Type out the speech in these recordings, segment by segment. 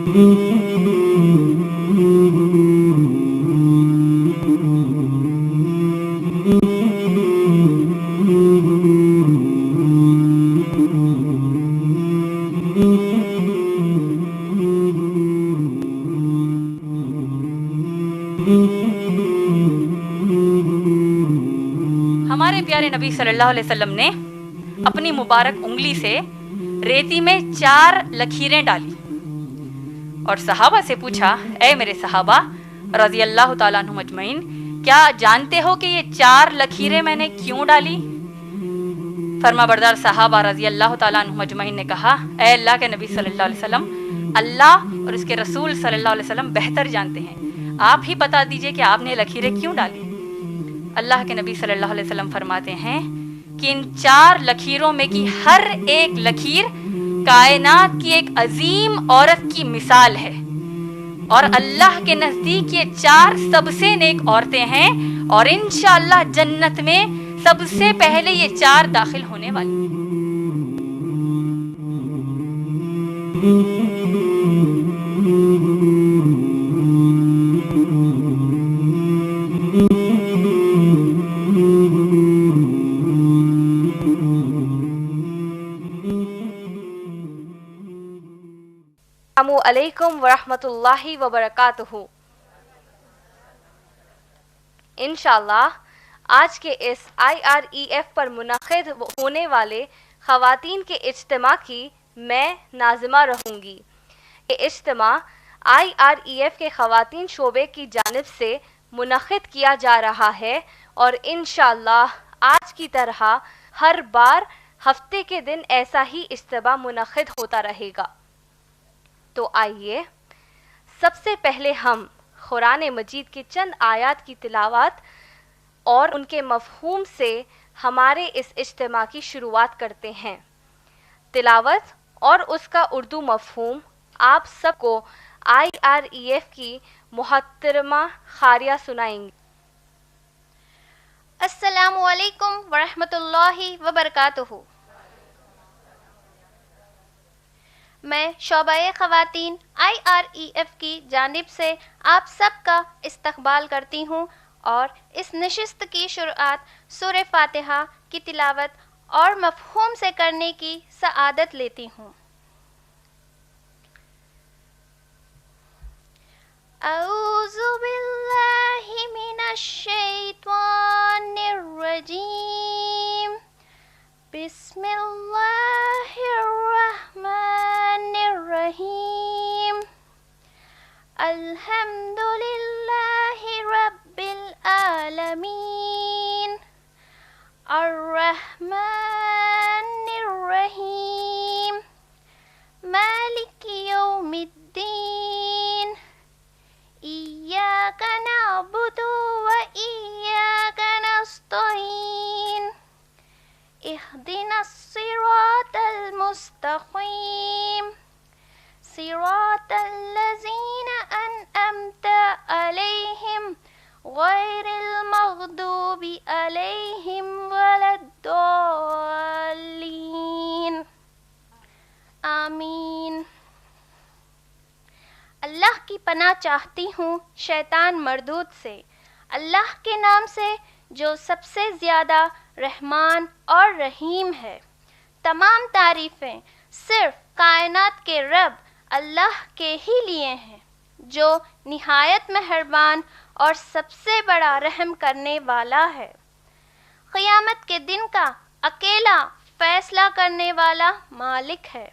ہمارے پیارے نبی صلی اللہ علیہ وسلم نے اپنی مبارک انگلی سے ریتی میں 4 لکیریں ڈالی اور صحابہ سے پوچھا، اے میرے صحابہ رضی اللہ تعالیٰ عنہم اجمعین، کیا جانتے ہو کہ یہ 4 لکیریں میں نے کیوں ڈالی؟ فرما بردار صحابہ رضی اللہ تعالیٰ عنہم اجمعین نے کہا، اے اللہ کے نبی صلی اللہ علیہ وسلم، اللہ اور اس کے رسول صلی اللہ علیہ وسلم بہتر جانتے ہیں، آپ ہی بتا دیجئے کہ آپ نے لکیریں کیوں ڈالی؟ اللہ کے نبی صلی اللہ علیہ وسلم فرماتے ہیں کہ ان 4 لکیروں میں کی ہر ایک لکیر کائنات کی ایک عظیم عورت کی مثال ہے، اور اللہ کے نزدیک یہ 4 سب سے نیک عورتیں ہیں، اور انشاءاللہ جنت میں سب سے پہلے یہ 4 داخل ہونے والی ہیں۔ السلام علیکم ورحمۃ اللہ وبرکاتہ۔ انشاءاللہ آج کے اس IREF پر منعقد ہونے والے خواتین کے اجتماع کی میں ناظمہ رہوں گی۔ یہ اجتماع IREF کے خواتین شعبے کی جانب سے منعقد کیا جا رہا ہے، اور انشاءاللہ آج کی طرح ہر بار ہفتے کے دن ایسا ہی اجتماع منعقد ہوتا رہے گا۔ تو آئیے سب سے پہلے ہم قرآن مجید کی چند آیات کی تلاوت اور ان کے مفہوم سے ہمارے اس اجتماع کی شروعات کرتے ہیں۔ تلاوت اور اس کا اردو مفہوم آپ سب کو IREF کی محترمہ خاریہ سنائیں گی۔ السلام علیکم ورحمۃ اللہ وبرکاتہ۔ میں شعبہ خواتین IREF کی جانب سے آپ سب کا استقبال کرتی ہوں اور اس نشست کی شروعات سورہ فاتحہ کی تلاوت اور مفہوم سے کرنے کی سعادت لیتی ہوں۔ اعوذ باللہ من الشیطان الرجیم، بسم اللہ الرحمن الرحیم، الحمد للہ رب العالمین، الرحمن الرحیم، مالک یوم الدین، ایاک نعبد و ایاک نستعین، اهدنا الصراط المستقیم، صراط الذین انعمت علیہم غیر المغضوب علیہم ولا الضالین، آمین۔ اللہ کی پناہ چاہتی ہوں شیطان مردود سے، اللہ کے نام سے جو سب سے زیادہ رحمان اور رحیم ہے۔ تمام تعریفیں صرف کائنات کے رب اللہ کے ہی لیے ہیں، جو نہایت مہربان اور سب سے بڑا رحم کرنے والا ہے۔ قیامت کے دن کا اکیلا فیصلہ کرنے والا مالک ہے۔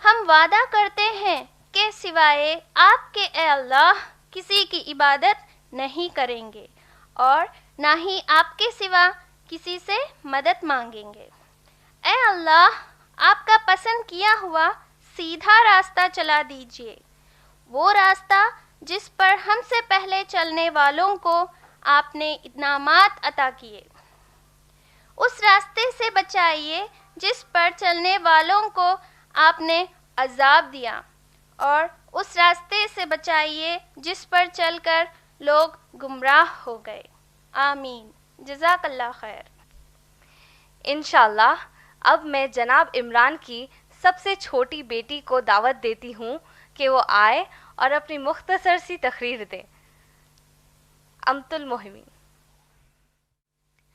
ہم وعدہ کرتے ہیں کہ سوائے آپ کے اے اللہ کسی کی عبادت نہیں کریں گے، اور نہ ہی آپ کے سوا کسی سے مدد مانگیں گے۔ اے اللہ، آپ کا پسند کیا ہوا سیدھا راستہ چلا دیجیے، وہ راستہ جس پر ہم سے پہلے چلنے والوں کو آپ نے انعامات عطا کیے۔ اس راستے سے بچائیے جس پر چلنے والوں کو آپ نے عذاب دیا، اور اس راستے سے بچائیے جس پر چل کر لوگ گمراہ ہو گئے۔ آمین۔ جزاک اللہ خیر۔ انشاءاللہ اب میں جناب عمران کی سب سے چھوٹی بیٹی کو دعوت دیتی ہوں کہ کہ وہ آئے اور اپنی مختصر سی تقریر دیں۔ امت المہمین۔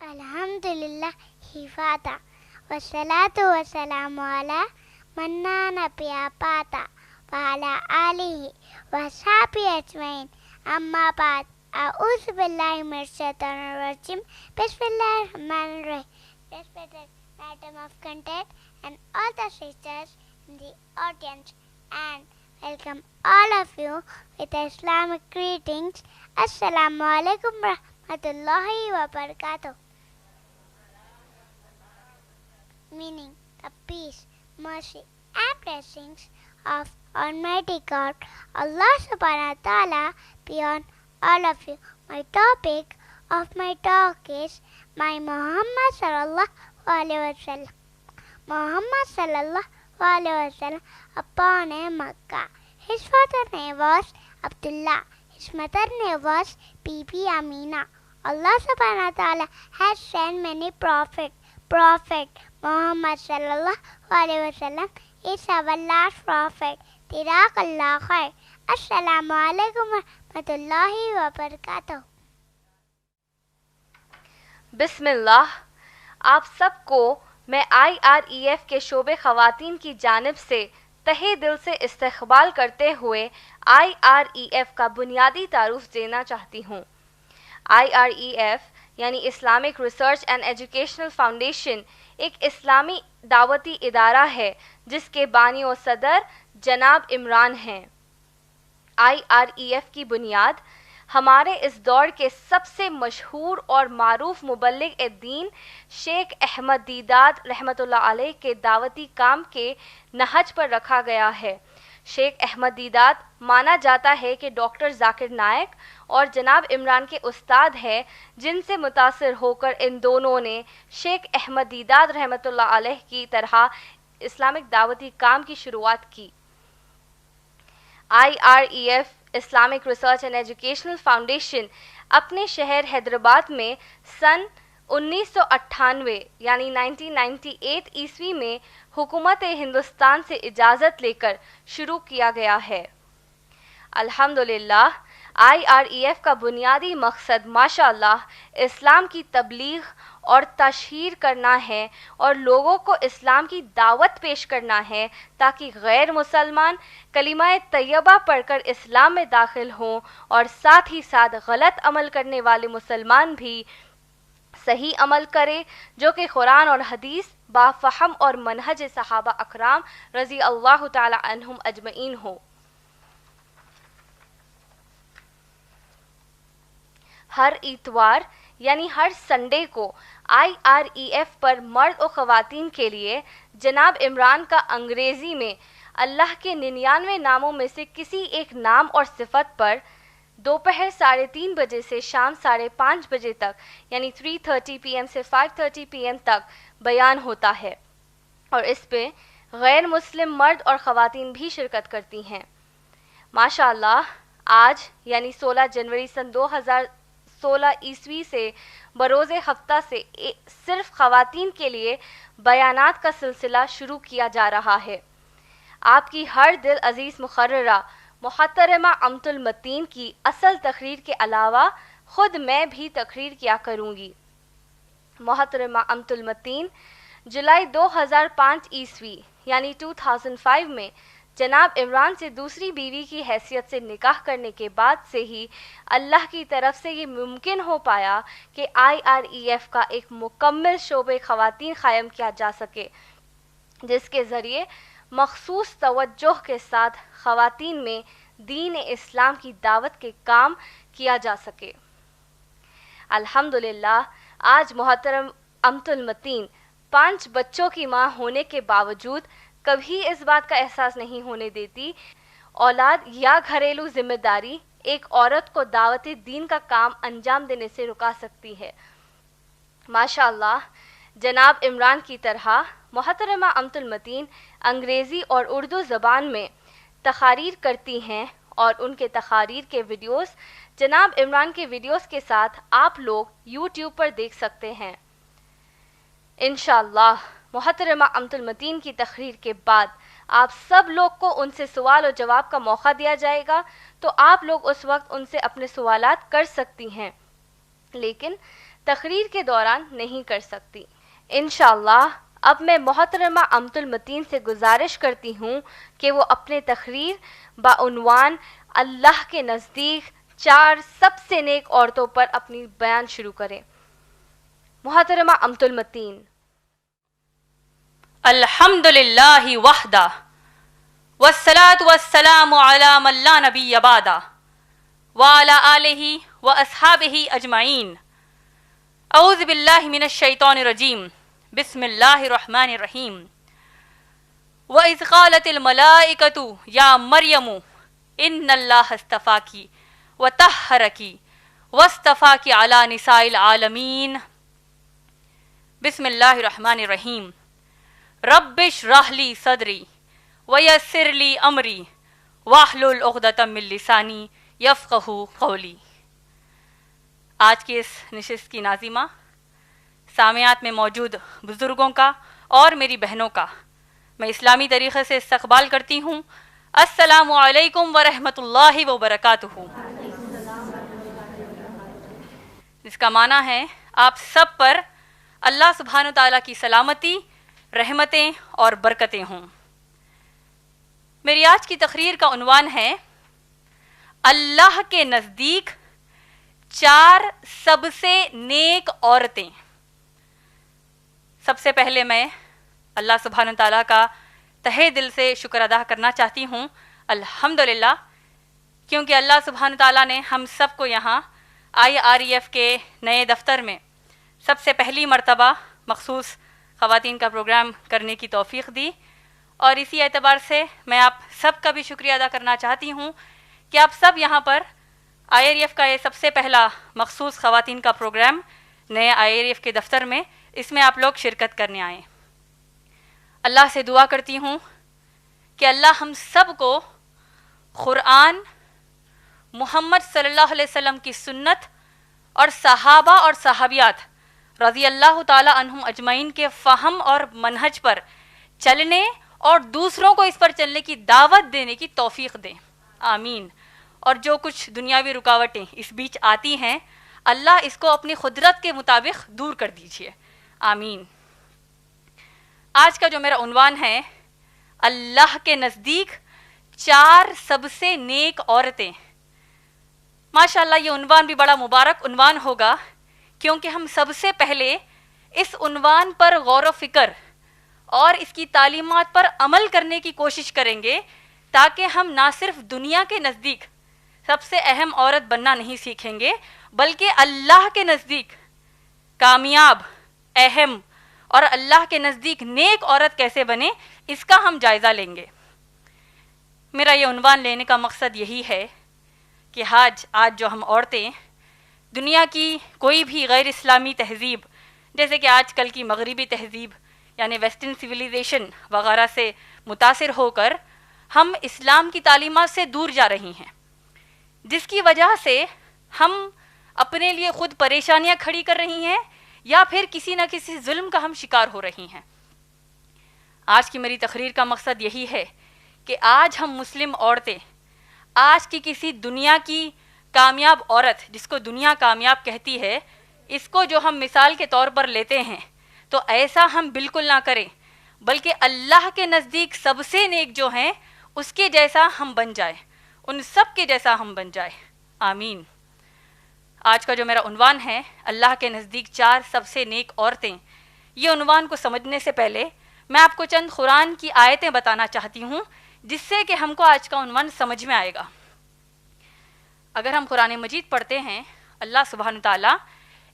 الحمدللہ فاتح والصلاة والسلام علی من لا نبی پاتا وعلی آلہ وصحبہ اجمعین، اما بعد، اعوذ باللہ من الشیطان الرجیم، بسم اللہ الرحمن الرحیم۔ Respected Madam of Content and all the sisters in the audience, and welcome all of you with Islamic greetings. Assalamu alaikum rahmatullahi wa barakatuh. Meaning the peace, mercy and blessings of Almighty God, Allah subhanahu wa ta'ala, be on all of you. My topic of my talk is my Muhammad sallallahu alaihi wasallam. Muhammad sallallahu alaihi wasallam upon Makkah. His father's name was Abdullah. His mother's name was Bibi Amina. Allah subhanahu wa ta'ala has sent many prophets. Prophet Muhammad sallallahu alaihi wasallam is our last prophet. Jazakallah khair. Assalamu alaikum wa rahmatullahi wa barakatuh. بسم اللہ۔ آپ سب کو میں IREF کے شعبے خواتین کی جانب سے تہہ دل سے استقبال کرتے ہوئے IREF کا بنیادی تعارف دینا چاہتی ہوں۔ IREF یعنی Islamic research and educational foundation ایک اسلامی دعوتی ادارہ ہے جس کے بانی و صدر جناب عمران ہیں۔ IREF کی بنیاد ہمارے اس دور کے سب سے مشہور اور معروف مبلغ دین شیخ احمد دیدات رحمۃ اللہ علیہ کے دعوتی کام کے نہج پر رکھا گیا ہے۔ شیخ احمد دیدات مانا جاتا ہے کہ ڈاکٹر ذاکر نائک اور جناب عمران کے استاد ہیں، جن سے متاثر ہو کر ان دونوں نے شیخ احمد دیدات رحمۃ اللہ علیہ کی طرح اسلامک دعوتی کام کی شروعات کی۔ IREF Islamic research and educational foundation اپنے شہر حیدرآباد میں سن 1998 یعنی 1998 عیسوی میں حکومت ہندوستان سے اجازت لے کر شروع کیا گیا ہے۔ الحمدللہ IREF کا بنیادی مقصد ماشاءاللہ اسلام کی تبلیغ اور تشہیر کرنا ہے اور لوگوں کو اسلام کی دعوت پیش کرنا ہے تاکہ غیر مسلمان کلمہ طیبہ پڑھ کر اسلام میں داخل ہوں اور ساتھ ہی ساتھ غلط عمل کرنے والے مسلمان بھی صحیح عمل کرے جو کہ قرآن اور حدیث با فہم اور منہج صحابہ اکرام رضی اللہ تعالی عنہم اجمعین ہو۔ ہر اتوار یعنی ہر سنڈے کو IREF پر مرد و خواتین کے لیے جناب عمران کا انگریزی میں اللہ کے 99 ناموں میں سے کسی ایک نام اور صفت پر دوپہر 3:30 بجے سے شام 5:30 بجے تک یعنی 3:30 PM سے 5:30 PM تک بیان ہوتا ہے، اور اس پہ غیر مسلم مرد اور خواتین بھی شرکت کرتی ہیں۔ ماشاءاللہ آج یعنی 16 جنوری سن 2016 عیسوی سے بروز ہفتہ سے صرف خواتین کے لیے بیانات کا سلسلہ شروع کیا جا رہا ہے۔ آپ کی ہر دل عزیز مقررہ محترمہ امت المتین کی اصل تقریر کے علاوہ خود میں بھی تقریر کیا کروں گی۔ محترمہ امت المتین جولائی 2005 عیسوی یعنی 2005 میں جناب عمران سے دوسری بیوی کی حیثیت سے نکاح کرنے کے بعد سے ہی اللہ کی طرف سے یہ ممکن ہو پایا کہ IREF کا ایک مکمل شعبہ خواتین قائم کیا جا سکے، جس کے ذریعے مخصوص توجہ کے ساتھ خواتین میں دین اسلام کی دعوت کے کام کیا جا سکے۔ الحمدللہ آج محترم امت المتین 5 بچوں کی ماں ہونے کے باوجود کبھی اس بات کا احساس نہیں ہونے دیتی اولاد یا گھریلو ذمہ داری ایک عورت کو دعوت دین کا کام انجام دینے سے رکا سکتی ہے۔ ماشاءاللہ جناب عمران کی طرح محترمہ امت المتین انگریزی اور اردو زبان میں تقاریر کرتی ہیں، اور ان کے تقاریر کے ویڈیوز جناب عمران کے ویڈیوز کے ساتھ آپ لوگ YouTube پر دیکھ سکتے ہیں۔ انشاءاللہ محترمہ امت المتین کی تقریر کے بعد آپ سب لوگ کو ان سے سوال و جواب کا موقع دیا جائے گا، تو آپ لوگ اس وقت ان سے اپنے سوالات کر سکتی ہیں، لیکن تقریر کے دوران نہیں کر سکتی۔ انشاءاللہ اب میں محترمہ امت المتین سے گزارش کرتی ہوں کہ وہ اپنے تقریر بعنوان اللہ کے نزدیک 4 سب سے نیک عورتوں پر اپنی بیان شروع کریں۔ محترمہ امت المتین۔ الحمد للہ وحدہ والصلاة والسلام علی من لا نبی بعدہ وعلی آلہ واصحابہ اجمعین۔ اعوذ باللہ من الشیطان الرجیم، بسم اللہ الرحمن الرحیم۔ وَإِذْ قَالَتِ الْمَلَائِكَةُ يَا مَرْيَمُ إِنَّ اللَّهَ اصْطَفَاكِ وَطَهَّرَكِ وَاصْطَفَاكِ عَلَى نِسَاءِ الْعَالَمِينَ۔ بسم اللہ الرحمن الرحیم۔ رب اشرح لی صدری ویسر لی امری واحلل عقدۃ من لسانی یفقہوا قولی۔ آج کی اس نشست کی ناظمہ سامعات میں موجود بزرگوں کا اور میری بہنوں کا میں اسلامی طریقے سے استقبال کرتی ہوں۔ السلام علیکم ورحمۃ اللہ وبرکاتہ، جس کا معنی ہے آپ سب پر اللہ سبحانہ تعالیٰ کی سلامتی، رحمتیں اور برکتیں ہوں۔ میری آج کی تقریر کا عنوان ہے اللہ کے نزدیک 4 سب سے نیک عورتیں۔ سب سے پہلے میں اللہ سبحانہ تعالیٰ کا تہہ دل سے شکر ادا کرنا چاہتی ہوں، الحمدللہ، کیونکہ اللہ سبحانہ تعالیٰ نے ہم سب کو یہاں IREF کے نئے دفتر میں سب سے پہلی مرتبہ مخصوص خواتین کا پروگرام کرنے کی توفیق دی، اور اسی اعتبار سے میں آپ سب کا بھی شکریہ ادا کرنا چاہتی ہوں کہ آپ سب یہاں پر IREF کا یہ سب سے پہلا مخصوص خواتین کا پروگرام نئے IREF کے دفتر میں، اس میں آپ لوگ شرکت کرنے آئیں۔ اللہ سے دعا کرتی ہوں کہ اللہ ہم سب کو قرآن، محمد صلی اللہ علیہ وسلم کی سنت اور صحابہ اور صحابیات رضی اللہ تعالی عنہم اجمعین کے فہم اور منہج پر چلنے اور دوسروں کو اس پر چلنے کی دعوت دینے کی توفیق دیں، آمین۔ اور جو کچھ دنیاوی رکاوٹیں اس بیچ آتی ہیں، اللہ اس کو اپنی قدرت کے مطابق دور کر دیجیے، آمین۔ آج کا جو میرا عنوان ہے اللہ کے نزدیک 4 سب سے نیک عورتیں، ماشاءاللہ یہ عنوان بھی بڑا مبارک عنوان ہوگا، کیونکہ ہم سب سے پہلے اس عنوان پر غور و فکر اور اس کی تعلیمات پر عمل کرنے کی کوشش کریں گے، تاکہ ہم نہ صرف دنیا کے نزدیک سب سے اہم عورت بننا نہیں سیکھیں گے، بلکہ اللہ کے نزدیک کامیاب، اہم اور اللہ کے نزدیک نیک عورت کیسے بنے، اس کا ہم جائزہ لیں گے۔ میرا یہ عنوان لینے کا مقصد یہی ہے کہ آج جو ہم عورتیں دنیا کی کوئی بھی غیر اسلامی تہذیب، جیسے کہ آج کل کی مغربی تہذیب یعنی ویسٹرن سویلائزیشن وغیرہ سے متاثر ہو کر ہم اسلام کی تعلیمات سے دور جا رہی ہیں، جس کی وجہ سے ہم اپنے لیے خود پریشانیاں کھڑی کر رہی ہیں یا پھر کسی نہ کسی ظلم کا ہم شکار ہو رہی ہیں۔ آج کی میری تقریر کا مقصد یہی ہے کہ آج ہم مسلم عورتیں آج کی کسی دنیا کی کامیاب عورت، جس کو دنیا کامیاب کہتی ہے، اس کو جو ہم مثال کے طور پر لیتے ہیں، تو ایسا ہم بالکل نہ کریں، بلکہ اللہ کے نزدیک سب سے نیک جو ہیں اس کے جیسا ہم بن جائیں، ان سب کے جیسا ہم بن جائیں، آمین۔ آج کا جو میرا عنوان ہے اللہ کے نزدیک 4 سب سے نیک عورتیں، یہ عنوان کو سمجھنے سے پہلے میں آپ کو چند قرآن کی آیتیں بتانا چاہتی ہوں، جس سے کہ ہم کو آج کا عنوان سمجھ میں آئے گا۔ اگر ہم قرآن مجید پڑھتے ہیں، اللہ سبحانہ تعالیٰ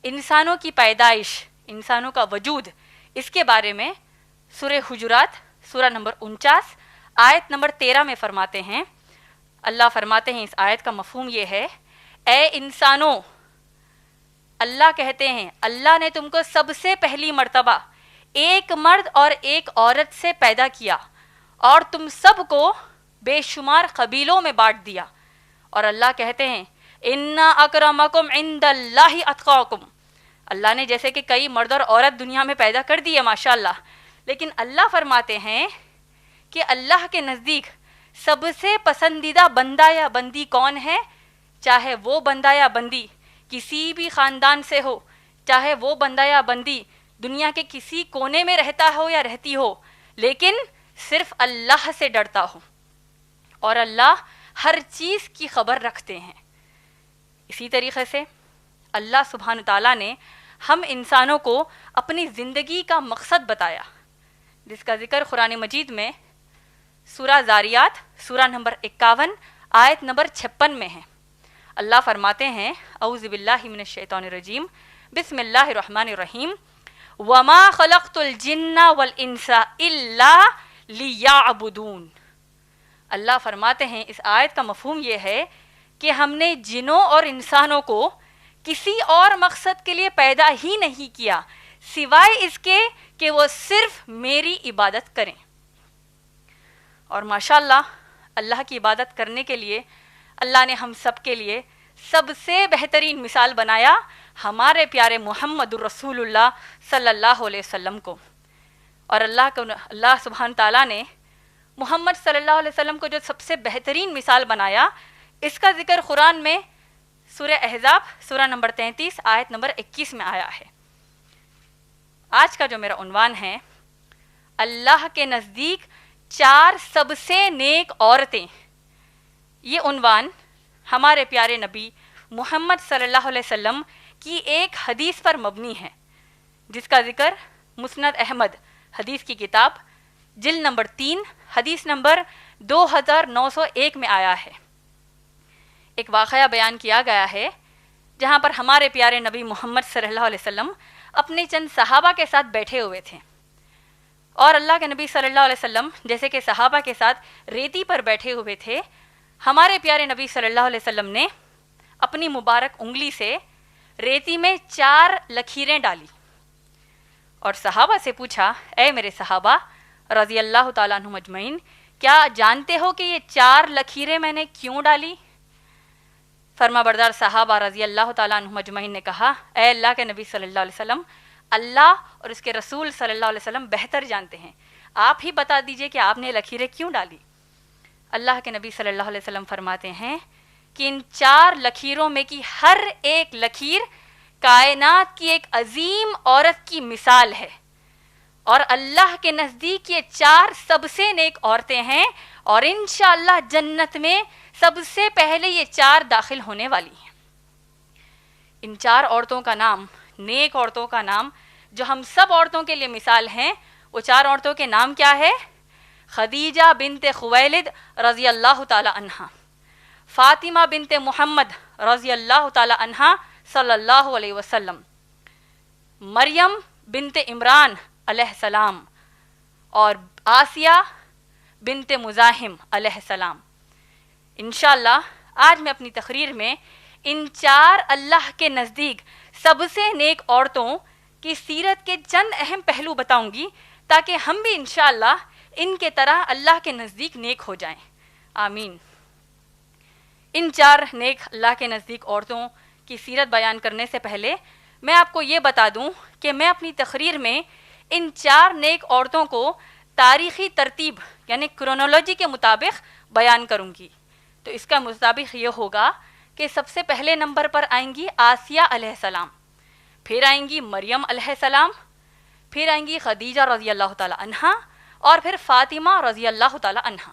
انسانوں کی پیدائش، انسانوں کا وجود، اس کے بارے میں سورہ حجرات سورہ نمبر 49 آیت نمبر 13 میں فرماتے ہیں، اللہ فرماتے ہیں، اس آیت کا مفہوم یہ ہے، اے انسانوں، اللہ کہتے ہیں اللہ نے تم کو سب سے پہلی مرتبہ ایک مرد اور ایک عورت سے پیدا کیا اور تم سب کو بے شمار قبیلوں میں بانٹ دیا، اور اللہ کہتے ہیں اِنَّ أَكْرَمَكُمْ عِنْدَ اللَّهِ أَتْقَاكُمْ، اللہ نے جیسے کہ کئی مرد اور عورت دنیا میں پیدا کر دی ہے ماشاءاللہ، لیکن اللہ فرماتے ہیں کہ اللہ کے نزدیک سب سے پسندیدہ بندہ یا بندی کون ہے؟ چاہے وہ بندہ یا بندی کسی بھی خاندان سے ہو، چاہے وہ بندہ یا بندی دنیا کے کسی کونے میں رہتا ہو یا رہتی ہو، لیکن صرف اللہ سے ڈرتا ہو، اور اللہ ہر چیز کی خبر رکھتے ہیں۔ اسی طریقے سے اللہ سبحانہ تعالیٰ نے ہم انسانوں کو اپنی زندگی کا مقصد بتایا، جس کا ذکر قرآن مجید میں سورہ زاریات سورہ نمبر 51 آیت نمبر 56 میں ہے۔ اللہ فرماتے ہیں اعوذ باللہ من الشیطان الرجیم بسم اللہ الرحمن الرحیم وما خلقت الجن والانس الا لیعبدون۔ اللہ فرماتے ہیں اس آیت کا مفہوم یہ ہے کہ ہم نے جنوں اور انسانوں کو کسی اور مقصد کے لیے پیدا ہی نہیں کیا سوائے اس کے کہ وہ صرف میری عبادت کریں۔ اور ماشاءاللہ اللہ کی عبادت کرنے کے لیے اللہ نے ہم سب کے لیے سب سے بہترین مثال بنایا ہمارے پیارے محمد الرسول اللہ صلی اللہ علیہ وسلم کو۔ اور اللہ سبحانہ تعالیٰ نے محمد صلی اللہ علیہ وسلم کو جو سب سے بہترین مثال بنایا، اس کا ذکر قرآن میں سورہ احزاب سورہ نمبر 33 آیت نمبر 21 میں آیا ہے۔ آج کا جو میرا عنوان ہے اللہ کے نزدیک 4 سب سے نیک عورتیں، یہ عنوان ہمارے پیارے نبی محمد صلی اللہ علیہ وسلم کی ایک حدیث پر مبنی ہے، جس کا ذکر مسند احمد حدیث کی کتاب جلد نمبر 3 حدیث نمبر 2901 میں آیا ہے۔ ایک واقعہ بیان کیا گیا ہے جہاں پر ہمارے پیارے نبی محمد صلی اللہ علیہ وسلم اپنے چند صحابہ کے ساتھ بیٹھے ہوئے تھے، اور اللہ کے نبی صلی اللہ علیہ وسلم جیسے کہ صحابہ کے ساتھ ریتی پر بیٹھے ہوئے تھے، ہمارے پیارے نبی صلی اللہ علیہ وسلم نے اپنی مبارک انگلی سے ریتی میں 4 لکیریں ڈالی اور صحابہ سے پوچھا، اے میرے صحابہ رضی اللہ تعالیٰ عنہم اجمعین، کیا جانتے ہو کہ یہ 4 لکیریں میں نے کیوں ڈالی؟ فرما بردار صحابہ رضی اللہ تعالیٰ عنہم اجمعین نے کہا، اے اللہ کے نبی صلی اللہ علیہ وسلم، اللہ اور اس کے رسول صلی اللہ علیہ وسلم بہتر جانتے ہیں، آپ ہی بتا دیجئے کہ آپ نے لکیریں کیوں ڈالی۔ اللہ کے نبی صلی اللہ علیہ وسلم فرماتے ہیں کہ ان 4 لکیروں میں کی ہر ایک لکیر کائنات کی ایک عظیم عورت کی مثال ہے، اور اللہ کے نزدیک یہ 4 سب سے نیک عورتیں ہیں، اور انشاءاللہ جنت میں سب سے پہلے یہ 4 داخل ہونے والی ہیں۔ ان 4 عورتوں کا نام، نیک عورتوں کا نام جو ہم سب عورتوں کے لیے مثال ہیں، وہ 4 عورتوں کے نام کیا ہے؟ خدیجہ بنت خویلد رضی اللہ تعالی عنہا، فاطمہ بنت محمد رضی اللہ تعالی عنہا صلی اللہ علیہ وسلم، مریم بنت عمران علیہ السلام، اور آسیہ بنت مزاحم علیہ السلام۔ انشاءاللہ آج میں اپنی تقریر میں ان 4 اللہ کے نزدیک سب سے نیک عورتوں کی سیرت کے چند اہم پہلو بتاؤں گی، تاکہ ہم بھی انشاءاللہ ان کے طرح اللہ کے نزدیک نیک ہو جائیں، آمین۔ ان 4 نیک اللہ کے نزدیک عورتوں کی سیرت بیان کرنے سے پہلے میں آپ کو یہ بتا دوں کہ میں اپنی تقریر میں ان 4 نیک عورتوں کو تاریخی ترتیب یعنی کرونالوجی کے مطابق بیان کروں گی۔ تو اس کا مطابق یہ ہوگا کہ سب سے پہلے نمبر پر آئیں گی آسیہ علیہ السلام، پھر آئیں گی مریم علیہ السلام، پھر آئیں گی خدیجہ رضی اللہ تعالی عنہا، اور پھر فاطمہ رضی اللہ تعالی عنہا۔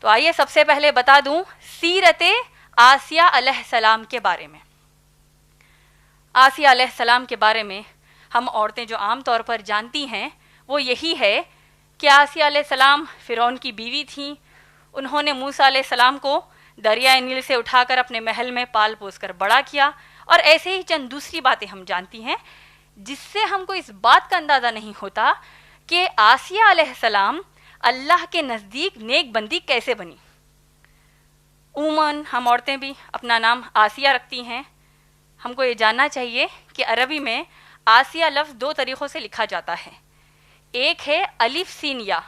تو آئیے سب سے پہلے بتا دوں سیرت آسیہ علیہ السلام کے بارے میں۔ آسیہ علیہ السلام کے بارے میں ہم عورتیں جو عام طور پر جانتی ہیں وہ یہی ہے کہ آسیہ علیہ السلام فرعون کی بیوی تھیں، انہوں نے موسیٰ علیہ السلام کو دریائے نیل سے اٹھا کر اپنے محل میں پال پوس کر بڑا کیا، اور ایسے ہی چند دوسری باتیں ہم جانتی ہیں، جس سے ہم کو اس بات کا اندازہ نہیں ہوتا کہ آسیہ علیہ السلام اللہ کے نزدیک نیک بندی کیسے بنی۔ عموماً ہم عورتیں بھی اپنا نام آسیہ رکھتی ہیں۔ ہم کو یہ جاننا چاہیے کہ عربی میں آسیہ لفظ 2 طریقوں سے لکھا جاتا ہے، ایک ہے الف سین یا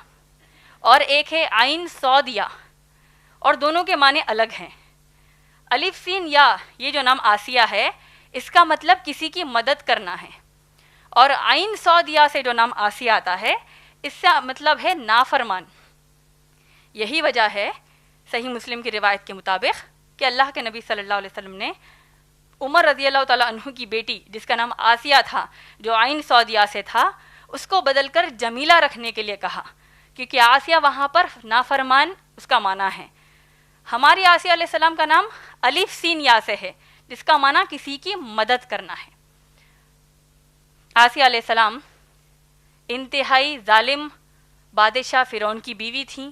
اور ایک ہے عین صاد یا، اور دونوں کے معنی الگ ہیں۔ الف سین یا یہ جو نام آسیہ ہے، اس کا مطلب کسی کی مدد کرنا ہے، اور عین سودیا سے جو نام آسیہ آتا ہے اس سے مطلب ہے نافرمان. یہی وجہ ہے صحیح مسلم کی روایت کے مطابق کہ اللہ کے نبی صلی اللہ علیہ وسلم نے عمر رضی اللہ تعالیٰ عنہ کی بیٹی جس کا نام آسیہ تھا جو عین سودیا سے تھا اس کو بدل کر جمیلہ رکھنے کے لیے کہا, کیونکہ آسیہ وہاں پر نافرمان اس کا معنی ہے. ہماری آسیہ علیہ السلام کا نام الف سین یا سے ہے جس کا معنی کسی کی مدد کرنا ہے. آسیہ علیہ السلام انتہائی ظالم بادشاہ فرعون کی بیوی تھیں.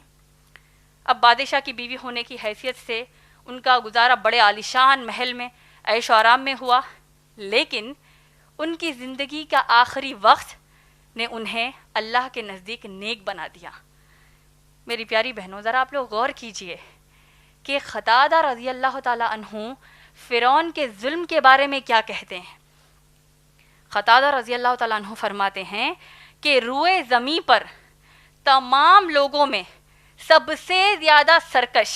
اب بادشاہ کی بیوی ہونے کی حیثیت سے ان کا گزارا بڑے عالیشان محل میں عیش و آرام میں ہوا, لیکن ان کی زندگی کا آخری وقت نے انہیں اللہ کے نزدیک نیک بنا دیا. میری پیاری بہنوں, ذرا آپ لوگ غور کیجئے کہ قتادہ رضی اللہ تعالیٰ عنہ فرعون کے ظلم کے بارے میں کیا کہتے ہیں. قتادہ رضی اللہ تعالیٰ عنہ فرماتے ہیں کہ روئے زمیں پر تمام لوگوں میں سب سے زیادہ سرکش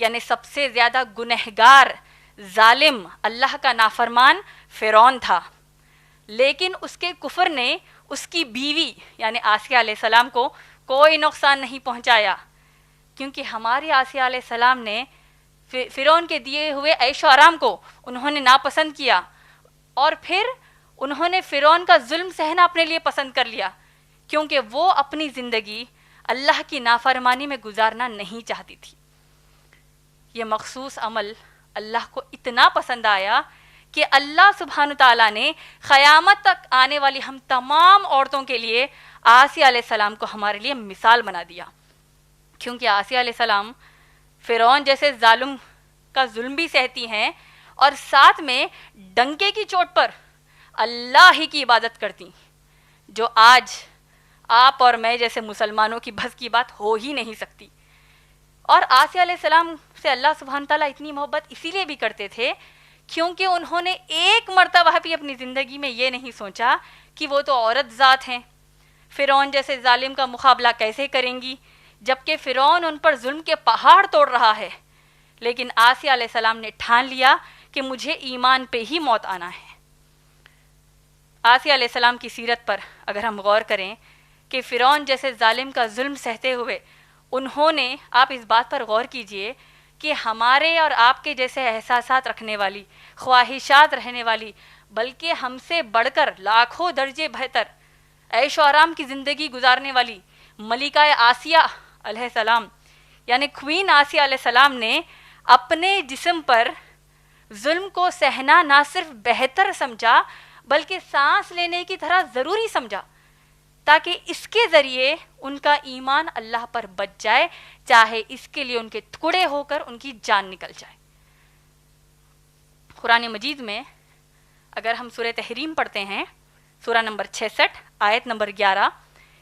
یعنی سب سے زیادہ گنہگار ظالم اللہ کا نافرمان فرعون تھا, لیکن اس کے کفر نے اس کی بیوی یعنی آسیہ علیہ السلام کو کوئی نقصان نہیں پہنچایا, کیونکہ ہماری آسیہ علیہ السلام نے فرعون کے دیے ہوئے عیش و آرام کو انہوں نے ناپسند کیا اور پھر انہوں نے فرعون کا ظلم سہنا اپنے لیے پسند کر لیا, کیونکہ وہ اپنی زندگی اللہ کی نافرمانی میں گزارنا نہیں چاہتی تھی. یہ مخصوص عمل اللہ کو اتنا پسند آیا کہ اللہ سبحانہ تعالیٰ نے قیامت تک آنے والی ہم تمام عورتوں کے لیے آسیہ علیہ السلام کو ہمارے لیے مثال بنا دیا, کیونکہ آسیہ علیہ السلام فرعون جیسے ظالم کا ظلم بھی سہتی ہیں اور ساتھ میں ڈنکے کی چوٹ پر اللہ ہی کی عبادت کرتی, جو آج آپ اور میں جیسے مسلمانوں کی بس کی بات ہو ہی نہیں سکتی. اور آسیہ علیہ السلام سے اللہ سبحانہ تعالیٰ اتنی محبت اسی لیے بھی کرتے تھے کیونکہ انہوں نے ایک مرتبہ بھی اپنی زندگی میں یہ نہیں سوچا کہ وہ تو عورت ذات ہیں, فرعون جیسے ظالم کا مقابلہ کیسے کریں گی جبکہ فرعون ان پر ظلم کے پہاڑ توڑ رہا ہے. لیکن آسیہ علیہ السلام نے ٹھان لیا کہ مجھے ایمان پہ ہی موت آنا ہے. آسیہ علیہ السلام کی سیرت پر اگر ہم غور کریں کہ فرعون جیسے ظالم کا ظلم سہتے ہوئے انہوں نے, آپ اس بات پر غور کیجئے کہ ہمارے اور آپ کے جیسے احساسات رکھنے والی, خواہشات رہنے والی, بلکہ ہم سے بڑھ کر لاکھوں درجے بہتر عیش و آرام کی زندگی گزارنے والی ملکہ آسیہ علیہ السلام یعنی کوئین آسیہ علیہ السلام نے اپنے جسم پر ظلم کو سہنا نہ صرف بہتر سمجھا بلکہ سانس لینے کی طرح ضروری سمجھا, تاکہ اس کے ذریعے ان کا ایمان اللہ پر بچ جائے, چاہے اس کے لیے ان کے ٹکڑے ہو کر ان کی جان نکل جائے. قرآن مجید میں اگر ہم سورہ تحریم پڑھتے ہیں, سورہ نمبر 66 آیت نمبر 11,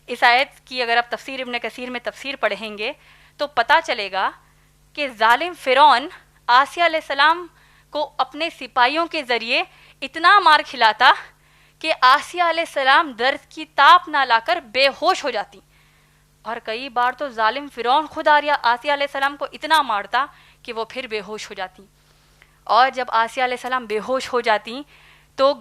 اس آیت کی اگر آپ تفسیر ابن کثیر میں تفسیر پڑھیں گے تو پتہ چلے گا کہ ظالم فرعون آسیہ علیہ السلام کو اپنے سپاہیوں کے ذریعے اتنا مار کھلاتا کہ آسیہ علیہ السلام درد کی تاپ نہ لا کر بے ہوش ہو جاتی, اور کئی بار تو ظالم فرعون خود آسیہ علیہ السلام کو اتنا مارتا کہ وہ پھر بے ہوش ہو جاتی. اور جب آسیہ علیہ السلام بے ہوش ہو جاتی تو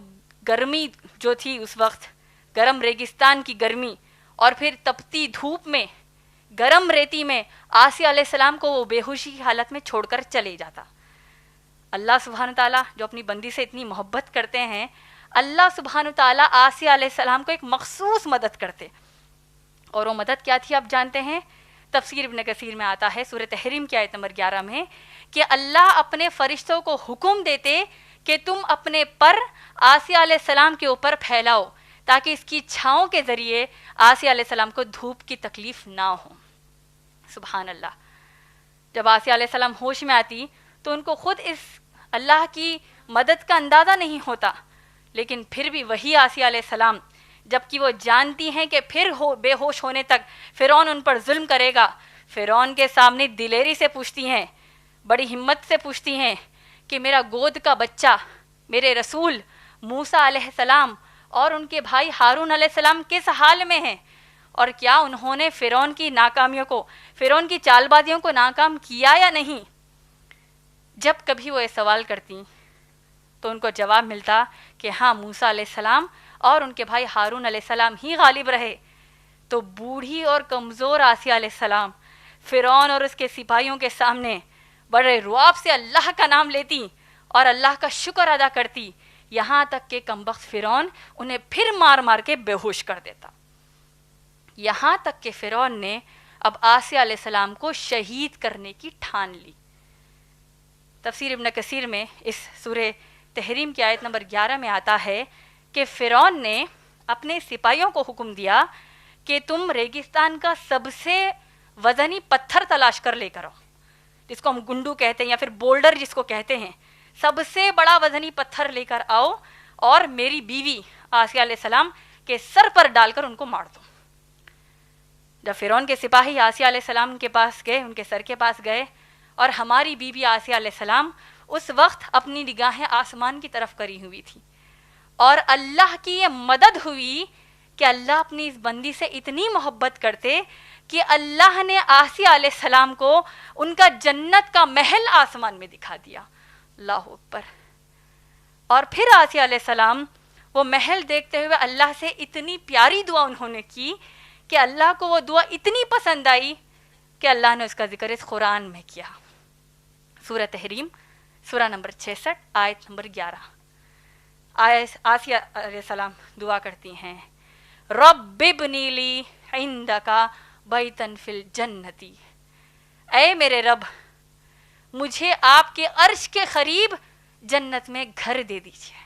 گرمی جو تھی اس وقت, گرم ریگستان کی گرمی اور پھر تپتی دھوپ میں گرم ریتی میں آسیہ علیہ السلام کو وہ بے ہوشی کی حالت میں چھوڑ کر چلے جاتا. اللہ سبحانہ تعالیٰ جو اپنی بندی سے اتنی محبت کرتے ہیں, اللہ سبحانہ تعالیٰ آسیہ علیہ السلام کو ایک مخصوص مدد کرتے, اور وہ مدد کیا تھی آپ جانتے ہیں؟ تفسیر ابن کثیر میں آتا ہے سورہ تحریم کی آیت نمبر 11 میں کہ اللہ اپنے فرشتوں کو حکم دیتے کہ تم اپنے پر آسیہ علیہ السلام کے اوپر پھیلاؤ تاکہ اس کی چھاؤں کے ذریعے آسیہ علیہ السلام کو دھوپ کی تکلیف نہ ہو. سبحان اللہ. جب آسیہ علیہ السلام ہوش میں آتی تو ان کو خود اس اللہ کی مدد کا اندازہ نہیں ہوتا, لیکن پھر بھی وہی آسیہ علیہ السلام جبکہ وہ جانتی ہیں کہ پھر بے ہوش ہونے تک فرعون ان پر ظلم کرے گا, فرعون کے سامنے دلیری سے پوچھتی ہیں, بڑی ہمت سے پوچھتی ہیں کہ میرا گود کا بچہ میرے رسول موسیٰ علیہ السلام اور ان کے بھائی ہارون علیہ السلام کس حال میں ہیں, اور کیا انہوں نے فرعون کی ناکامیوں کو, فرعون کی چال بازیوں کو ناکام کیا یا نہیں. جب کبھی وہ یہ سوال کرتی تو ان کو جواب ملتا کہ ہاں موسیٰ علیہ السلام اور ان کے بھائی ہارون علیہ السلام ہی غالب رہے تو بوڑھی اور کمزور آسیہ علیہ السلام فرعون اور اس کے سپاہیوں کے سامنے بڑے رعب سے اللہ کا نام لیتی اور اللہ کا شکر ادا کرتی، یہاں تک کہ کمبخت فرعون انہیں پھر مار مار کے بے ہوش کر دیتا، یہاں تک کہ فرعون نے اب آسیہ علیہ السلام کو شہید کرنے کی ٹھان لی۔ تفسیر ابن کثیر میں اس سورہ تحریم کی آیت نمبر 11 میں آتا ہے کہ فرعون نے اپنے سپاہیوں کو حکم دیا کہ تم ریگستان کا سب سے وزنی پتھر تلاش کر لے کر آؤ، جس کو ہم گنڈو کہتے ہیں یا پھر بولڈر جس کو کہتے ہیں، سب سے بڑا وزنی پتھر لے کر آؤ اور میری بیوی آسیہ علیہ السلام کے سر پر ڈال کر ان کو مار دو۔ جب فرعون کے سپاہی آسیہ علیہ السلام کے پاس گئے، ان کے سر کے پاس گئے، اور ہماری بیوی آسیہ علیہ السلام اس وقت اپنی نگاہیں آسمان کی طرف کری ہوئی تھی، اور اللہ کی یہ مدد ہوئی کہ اللہ اپنی اس بندی سے اتنی محبت کرتے کہ اللہ نے آسیہ علیہ السلام کو ان کا جنت کا محل آسمان میں دکھا دیا۔ اللہ اکبر۔ اور پھر آسیہ علیہ السلام وہ محل دیکھتے ہوئے اللہ سے اتنی پیاری دعا انہوں نے کی کہ اللہ کو وہ دعا اتنی پسند آئی کہ اللہ نے اس کا ذکر اس قرآن میں کیا۔ سورہ تحریم سورہ نمبر 66 آیت نمبر 11۔ آسیہ علیہ السلام دعا کرتی ہیں، رب ابنی لی عندک بیتن فی الجنتی، اے میرے رب مجھے آپ کے عرش کے قریب جنت میں گھر دے دیجیے۔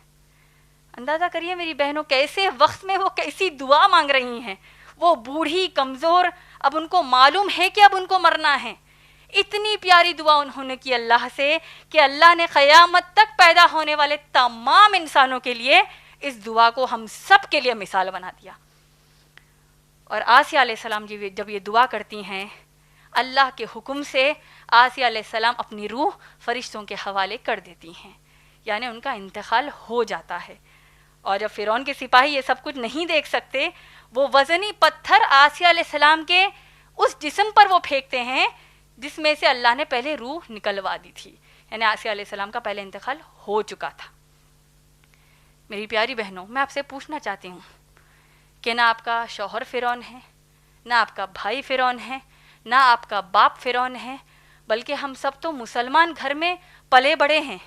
اندازہ کریے میری بہنوں، کیسے وقت میں وہ کیسی دعا مانگ رہی ہیں، وہ بوڑھی کمزور، اب ان کو معلوم ہے کہ اب ان کو مرنا ہے، اتنی پیاری دعا انہوں نے کی اللہ سے کہ اللہ نے قیامت تک پیدا ہونے والے تمام انسانوں کے لیے اس دعا کو ہم سب کے لیے مثال بنا دیا۔ اور آسیہ علیہ السلام جب یہ دعا کرتی ہیں، اللہ کے حکم سے آسیہ علیہ السلام اپنی روح فرشتوں کے حوالے کر دیتی ہیں، یعنی ان کا انتقال ہو جاتا ہے۔ اور جب فرعون کے سپاہی یہ سب کچھ نہیں دیکھ سکتے، وہ وزنی پتھر آسیہ علیہ السلام کے اس جسم پر وہ پھینکتے ہیں جس میں سے اللہ نے پہلے روح نکلوا دی تھی، یعنی آسیہ علیہ السلام کا پہلے انتقال ہو چکا تھا۔ میری پیاری بہنوں، میں آپ سے پوچھنا چاہتی ہوں کہ نہ آپ کا شوہر فرعون ہے، نہ آپ کا بھائی فرعون ہے، نہ آپ کا باپ فرعون ہے، بلکہ ہم سب تو مسلمان گھر میں پلے بڑے ہیں۔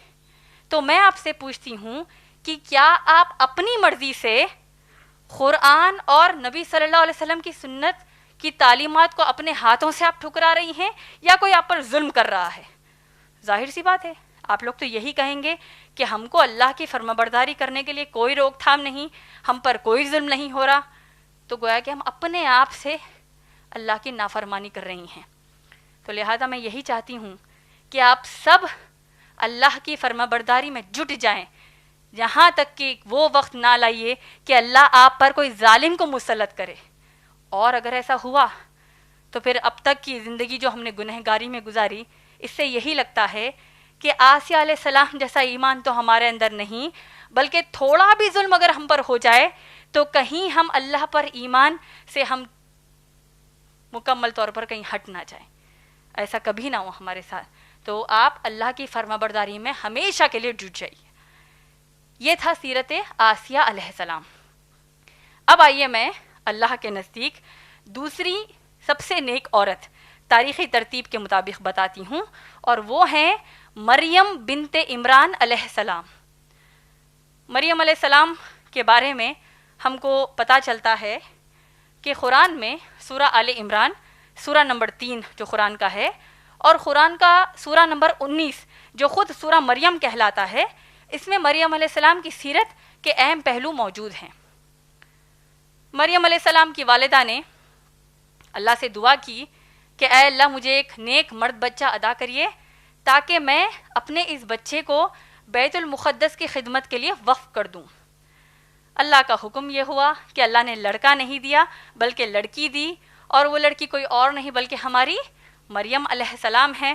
تو میں آپ سے پوچھتی ہوں کہ کیا آپ اپنی مرضی سے قرآن اور نبی صلی اللہ علیہ وسلم کی سنت کی تعلیمات کو اپنے ہاتھوں سے آپ ٹھکرا رہی ہیں، یا کوئی آپ پر ظلم کر رہا ہے؟ ظاہر سی بات ہے، آپ لوگ تو یہی کہیں گے کہ ہم کو اللہ کی فرمانبرداری کرنے کے لیے کوئی روک تھام نہیں، ہم پر کوئی ظلم نہیں ہو رہا، تو گویا کہ ہم اپنے آپ سے اللہ کی نافرمانی کر رہی ہیں۔ تو لہذا میں یہی چاہتی ہوں کہ آپ سب اللہ کی فرمانبرداری میں جٹ جائیں، یہاں تک کہ وہ وقت نہ لائیے کہ اللہ آپ پر کوئی ظالم کو مسلط کرے۔ اور اگر ایسا ہوا تو پھر اب تک کی زندگی جو ہم نے گنہگاری میں گزاری، اس سے یہی لگتا ہے کہ آسیہ علیہ السلام جیسا ایمان تو ہمارے اندر نہیں، بلکہ تھوڑا بھی ظلم اگر ہم پر ہو جائے تو کہیں ہم اللہ پر ایمان سے ہم مکمل طور پر کہیں ہٹ نہ جائیں، ایسا کبھی نہ ہو ہمارے ساتھ۔ تو آپ اللہ کی فرمانبرداری میں ہمیشہ کے لیے جٹ جائیے۔ یہ تھا سیرت آسیہ علیہ السلام۔ اب آئیے میں اللہ کے نزدیک دوسری سب سے نیک عورت تاریخی ترتیب کے مطابق بتاتی ہوں، اور وہ ہیں مریم بنت عمران علیہ السلام۔ مریم علیہ السلام کے بارے میں ہم کو پتہ چلتا ہے کہ قرآن میں سورہ آل عمران سورہ نمبر 3 جو قرآن کا ہے، اور قرآن کا سورہ نمبر 19 جو خود سورہ مریم کہلاتا ہے، اس میں مریم علیہ السلام کی سیرت کے اہم پہلو موجود ہیں۔ مریم علیہ السلام کی والدہ نے اللہ سے دعا کی کہ اے اللہ مجھے ایک نیک مرد بچہ عطا کریے تاکہ میں اپنے اس بچے کو بیت المقدس کی خدمت کے لیے وقف کر دوں۔ اللہ کا حکم یہ ہوا کہ اللہ نے لڑکا نہیں دیا بلکہ لڑکی دی، اور وہ لڑکی کوئی اور نہیں بلکہ ہماری مریم علیہ السلام ہے۔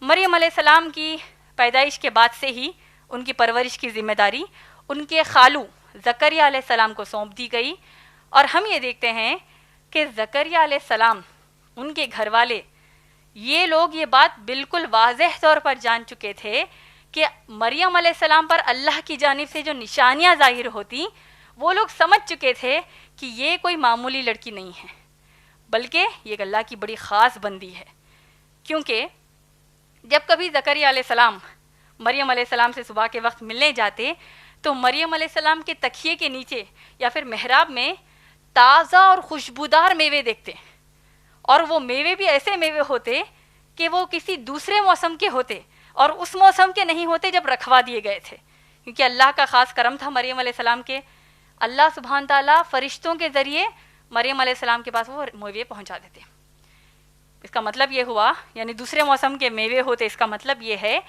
مریم علیہ السلام کی پیدائش کے بعد سے ہی ان کی پرورش کی ذمہ داری ان کے خالو زکریا علیہ السلام کو سونپ دی گئی، اور ہم یہ دیکھتے ہیں کہ زکریا علیہ السلام، ان کے گھر والے، یہ لوگ یہ بات بالکل واضح طور پر جان چکے تھے کہ مریم علیہ السلام پر اللہ کی جانب سے جو نشانیاں ظاہر ہوتی وہ لوگ سمجھ چکے تھے کہ یہ کوئی معمولی لڑکی نہیں ہے، بلکہ یہ اللہ کی بڑی خاص بندی ہے. کیونکہ جب کبھی زکریا علیہ السلام مریم علیہ السلام سے صبح کے وقت ملنے جاتے تو مریم علیہ السلام کے تکیے کے نیچے یا پھر محراب میں تازہ اور خوشبودار میوے دیکھتے، اور وہ میوے بھی ایسے میوے ہوتے کہ وہ کسی دوسرے موسم کے ہوتے اور اس موسم کے نہیں ہوتے جب رکھوا دیے گئے تھے، کیونکہ اللہ کا خاص کرم تھا مریم علیہ السلام کے. اللہ سبحانہ تعالیٰ فرشتوں کے ذریعے مریم علیہ السلام کے پاس وہ میوے پہنچا دیتے. اس کا مطلب یہ ہوا، یعنی دوسرے موسم کے میوے ہوتے، اس کا مطلب یہ ہے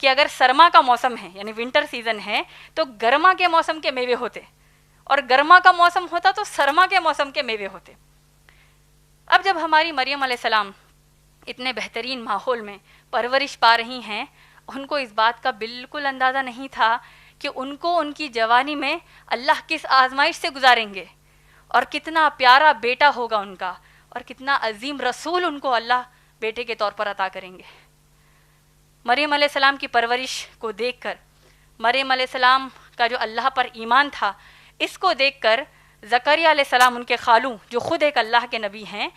کہ اگر سرما کا موسم ہے یعنی ونٹر سیزن ہے تو گرما کے موسم کے میوے ہوتے، اور گرما کا موسم ہوتا تو سرما کے موسم کے میوے ہوتے. اب جب ہماری مریم علیہ السلام اتنے بہترین ماحول میں پرورش پا رہی ہیں، ان کو اس بات کا بالکل اندازہ نہیں تھا کہ ان کو ان کی جوانی میں اللہ کس آزمائش سے گزاریں گے، اور کتنا پیارا بیٹا ہوگا ان کا، اور کتنا عظیم رسول ان کو اللہ بیٹے کے طور پر عطا کریں گے. مریم علیہ السلام کی پرورش کو دیکھ کر، مریم علیہ السلام کا جو اللہ پر ایمان تھا، اس کو دیکھ کر زکریا علیہ السلام ان کے خالو جو خود ایک اللہ کے نبی ہیں،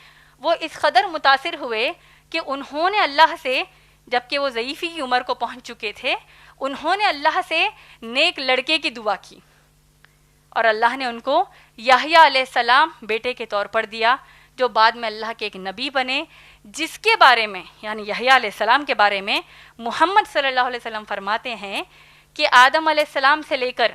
وہ اس قدر متاثر ہوئے کہ انہوں نے اللہ سے، جبکہ وہ ضعیفی کی عمر کو پہنچ چکے تھے، انہوں نے اللہ سے نیک لڑکے کی دعا کی، اور اللہ نے ان کو یحییٰ علیہ السلام بیٹے کے طور پر دیا، جو بعد میں اللہ کے ایک نبی بنے، جس کے بارے میں یعنی یحییٰ علیہ السلام کے بارے میں محمد صلی اللہ علیہ وسلم فرماتے ہیں کہ آدم علیہ السلام سے لے کر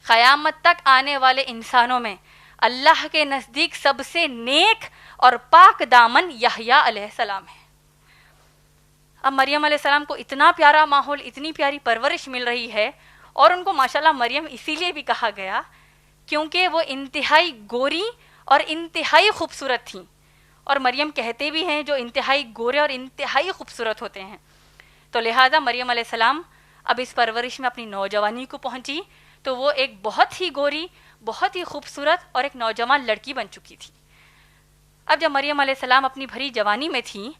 قیامت تک آنے والے انسانوں میں اللہ کے نزدیک سب سے نیک اور پاک دامن یحییٰ علیہ السلام ہے. اب مریم علیہ السلام کو اتنا پیارا ماحول، اتنی پیاری پرورش مل رہی ہے، اور ان کو ماشاءاللہ مریم اسی لیے بھی کہا گیا کیونکہ وہ انتہائی گوری اور انتہائی خوبصورت تھیں، اور مریم کہتے بھی ہیں جو انتہائی گورے اور انتہائی خوبصورت ہوتے ہیں. تو لہٰذا مریم علیہ السلام اب اس پرورش میں اپنی نوجوانی کو پہنچی تو وہ ایک بہت ہی گوری، بہت ہی خوبصورت اور ایک نوجوان لڑکی بن چکی تھی. اب جب مریم علیہ السلام اپنی بھری جوانی میں تھیں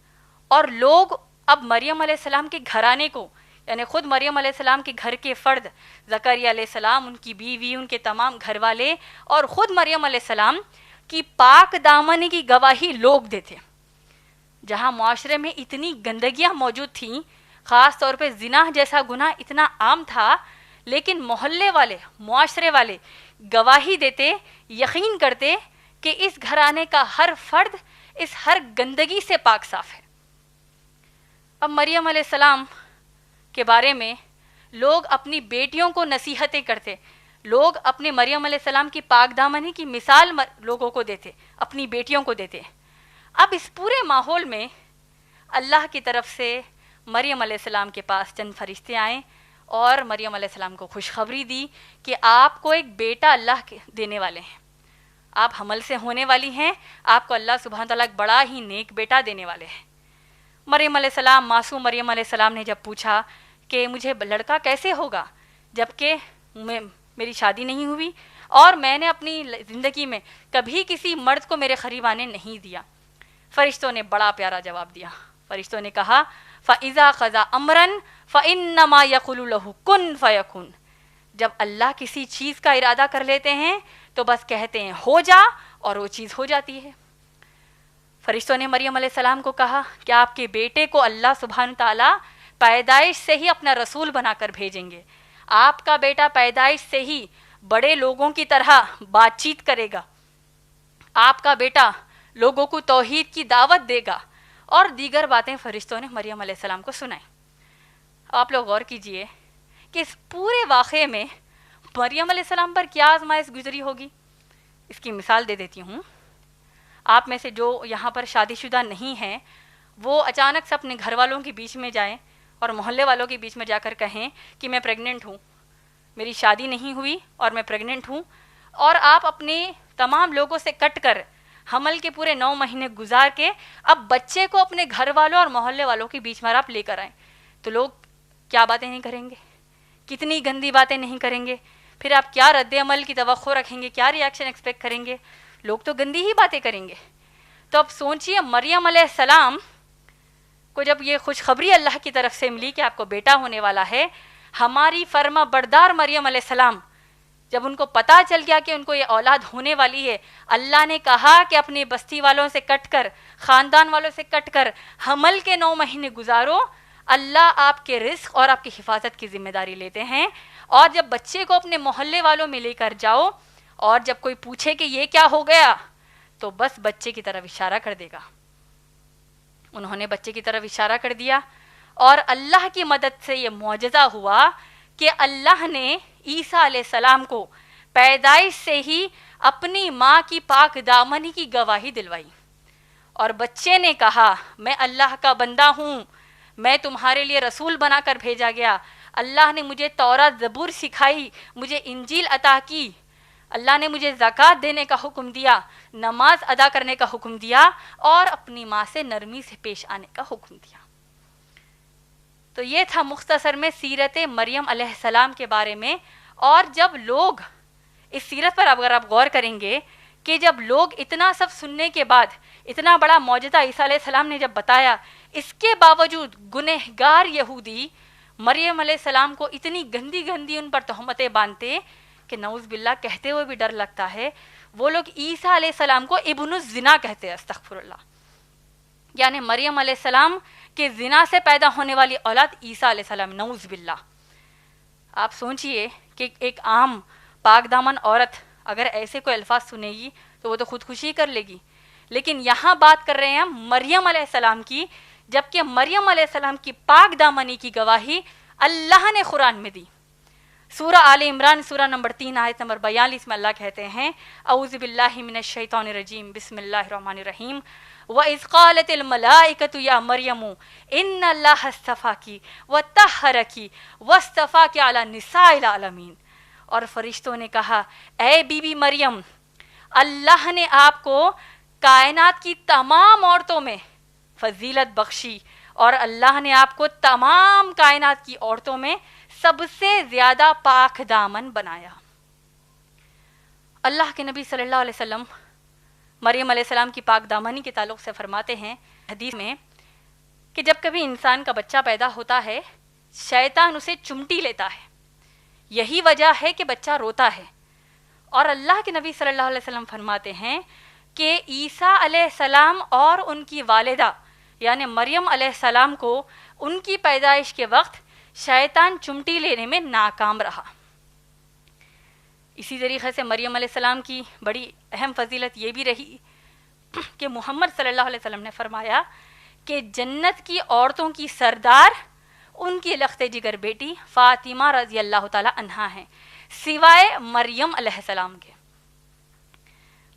اور لوگ اب مریم علیہ السلام کے گھرانے کو، یعنی خود مریم علیہ السلام کے گھر کے فرد زکریا علیہ السلام، ان کی بیوی، ان کے تمام گھر والے، اور خود مریم علیہ السلام کی پاک دامنی کی گواہی لوگ دیتے. جہاں معاشرے میں اتنی گندگیاں موجود تھیں، خاص طور پہ زنا جیسا گناہ اتنا عام تھا، لیکن محلے والے، معاشرے والے گواہی دیتے، یقین کرتے کہ اس گھرانے کا ہر فرد اس ہر گندگی سے پاک صاف ہے. اب مریم علیہ السلام کے بارے میں لوگ اپنی بیٹیوں کو نصیحتیں کرتے، لوگ اپنے مریم علیہ السلام کی پاک دامنی کی مثال لوگوں کو دیتے، اپنی بیٹیوں کو دیتے. اب اس پورے ماحول میں اللہ کی طرف سے مریم علیہ السلام کے پاس چند فرشتے آئے اور مریم علیہ السلام کو خوشخبری دی کہ آپ کو ایک بیٹا اللہ کے دینے والے ہیں، آپ حمل سے ہونے والی ہیں، آپ کو اللہ سبحانہ تعالیٰ ایک بڑا ہی نیک بیٹا دینے والے ہیں. مریم علیہ السلام، معصوم مریم علیہ السلام نے جب پوچھا کہ مجھے لڑکا کیسے ہوگا جبکہ میری شادی نہیں ہوئی اور میں نے اپنی زندگی میں کبھی کسی مرد کو میرے قریب آنے نہیں دیا، فرشتوں نے بڑا پیارا جواب دیا. فرشتوں نے کہا فَإِذَا قَضَىٰ أَمْرًا فَإِنَّمَا يَقُولُ لَهُ كُن فَيَكُن. جب اللہ کسی چیز کا ارادہ کر لیتے ہیں تو بس کہتے ہیں ہو جا، اور وہ چیز ہو جاتی ہے. فرشتوں نے مریم علیہ السلام کو کہا کہ آپ کے بیٹے کو اللہ سبحانہ تعالیٰ پیدائش سے ہی اپنا رسول بنا کر بھیجیں گے. آپ کا بیٹا پیدائش سے ہی بڑے لوگوں کی طرح بات چیت کرے گا، آپ کا بیٹا لوگوں کو توحید کی دعوت دے گا، اور دیگر باتیں فرشتوں نے مریم علیہ السلام کو سنائیں. آپ لوگ غور کیجئے کہ اس پورے واقعے میں مریم علیہ السلام پر کیا آزمائش گزری ہوگی. اس کی مثال دے دیتی ہوں. آپ میں سے جو یہاں پر شادی شدہ نہیں ہیں وہ اچانک سے اپنے گھر والوں کے بیچ میں جائیں اور محلے والوں کے بیچ میں جا کر کہیں کہ میں پریگننٹ ہوں، میری شادی نہیں ہوئی اور میں پریگننٹ ہوں، اور آپ اپنے تمام لوگوں سے کٹ کر حمل کے پورے 9 مہینے گزار کے اب بچے کو اپنے گھر والوں اور محلے والوں کے بیچ میں آپ لے کر آئیں، تو لوگ کیا باتیں نہیں کریں گے، کتنی گندی باتیں نہیں کریں گے. پھر آپ کیا رد عمل کی توقع رکھیں گے، کیا ریاکشن ایکسپیکٹ کریں گے؟ لوگ تو گندی ہی باتیں کریں گے. تو اب سوچئے مریم علیہ السلام کو جب یہ خوشخبری اللہ کی طرف سے ملی کہ آپ کو بیٹا ہونے والا ہے، ہماری فرما بردار مریم علیہ السلام جب ان کو پتہ چل گیا کہ ان کو یہ اولاد ہونے والی ہے، اللہ نے کہا کہ اپنی بستی والوں سے کٹ کر، خاندان والوں سے کٹ کر حمل کے 9 مہینے گزارو، اللہ آپ کے رزق اور آپ کی حفاظت کی ذمہ داری لیتے ہیں. اور جب بچے کو اپنے محلے والوں میں لے کر جاؤ اور جب کوئی پوچھے کہ یہ کیا ہو گیا تو بس بچے کی طرف اشارہ کر دے گا. انہوں نے بچے کی طرف اشارہ کر دیا اور اللہ کی مدد سے یہ معجزہ ہوا کہ اللہ نے عیسیٰ علیہ السلام کو پیدائش سے ہی اپنی ماں کی پاک دامنی کی گواہی دلوائی. اور بچے نے کہا میں اللہ کا بندہ ہوں، میں تمہارے لیے رسول بنا کر بھیجا گیا، اللہ نے مجھے تورات زبور سکھائی، مجھے انجیل عطا کی، اللہ نے مجھے زکوٰۃ دینے کا حکم دیا، نماز ادا کرنے کا حکم دیا اور اپنی ماں سے نرمی سے پیش آنے کا حکم دیا. تو یہ تھا مختصر میں سیرت مریم علیہ السلام کے بارے میں. اور جب لوگ اس سیرت پر اگر آپ غور کریں گے کہ جب لوگ اتنا سب سننے کے بعد اتنا بڑا معجزہ عیسیٰ علیہ السلام نے جب بتایا، اس کے باوجود گنہگار یہودی مریم علیہ السلام کو اتنی گندی گندی ان پر تہمتیں باندھتے کہ نعوذ باللہ کہتے ہوئے بھی ڈر لگتا ہے. وہ لوگ عیسیٰ علیہ السلام کو ابن الزنا کہتے ہیں، استغفر اللہ. یعنی مریم علیہ السلام کے زنا سے پیدا ہونے والی اولاد عیسیٰ علیہ السلام، نعوذ باللہ. آپ سوچئے کہ ایک عام پاک دامن عورت اگر ایسے کوئی الفاظ سنے گی تو وہ تو خودکشی کر لے گی. لیکن یہاں بات کر رہے ہیں ہم مریم علیہ السلام کی، جبکہ مریم علیہ السلام کی پاک دامنی کی گواہی اللہ نے قرآن میں دی. سورہ آل عمران سورہ نمبر 3 آیت نمبر 42 میں اللہ کہتے ہیں اعوذ باللہ من الشیطان الرجیم بسم اللہ الرحمن الرحیم وَإِذْ قَالَتِ الْمَلَائِكَةُ يَا مَرْيَمُ إِنَّ اللَّهَ اصْطَفَاكِ وَطَهَّرَكِ وَاصْطَفَاكِ عَلَى النِّسَاءِ الْعَالَمِينَ. اور فرشتوں نے کہا اے بی بی مریم، اللہ نے آپ کو کائنات کی تمام عورتوں میں فضیلت بخشی اور اللہ نے آپ کو تمام کائنات کی عورتوں میں سب سے زیادہ پاک دامن بنایا. اللہ کے نبی صلی اللہ علیہ وسلم مریم علیہ السلام کی پاک دامنی کے تعلق سے فرماتے ہیں حدیث میں کہ جب کبھی انسان کا بچہ پیدا ہوتا ہے شیطان اسے چمٹی لیتا ہے، یہی وجہ ہے کہ بچہ روتا ہے. اور اللہ کے نبی صلی اللہ علیہ وسلم فرماتے ہیں کہ عیسیٰ علیہ السلام اور ان کی والدہ یعنی مریم علیہ السلام کو ان کی پیدائش کے وقت شیطان چمٹی لینے میں ناکام رہا. اسی طریقے سے مریم علیہ السلام کی بڑی اہم فضیلت یہ بھی رہی کہ محمد صلی اللہ علیہ وسلم نے فرمایا کہ جنت کی عورتوں کی سردار ان کی لخت جگر بیٹی فاطمہ رضی اللہ تعالی عنہا ہیں، سوائے مریم علیہ السلام کے.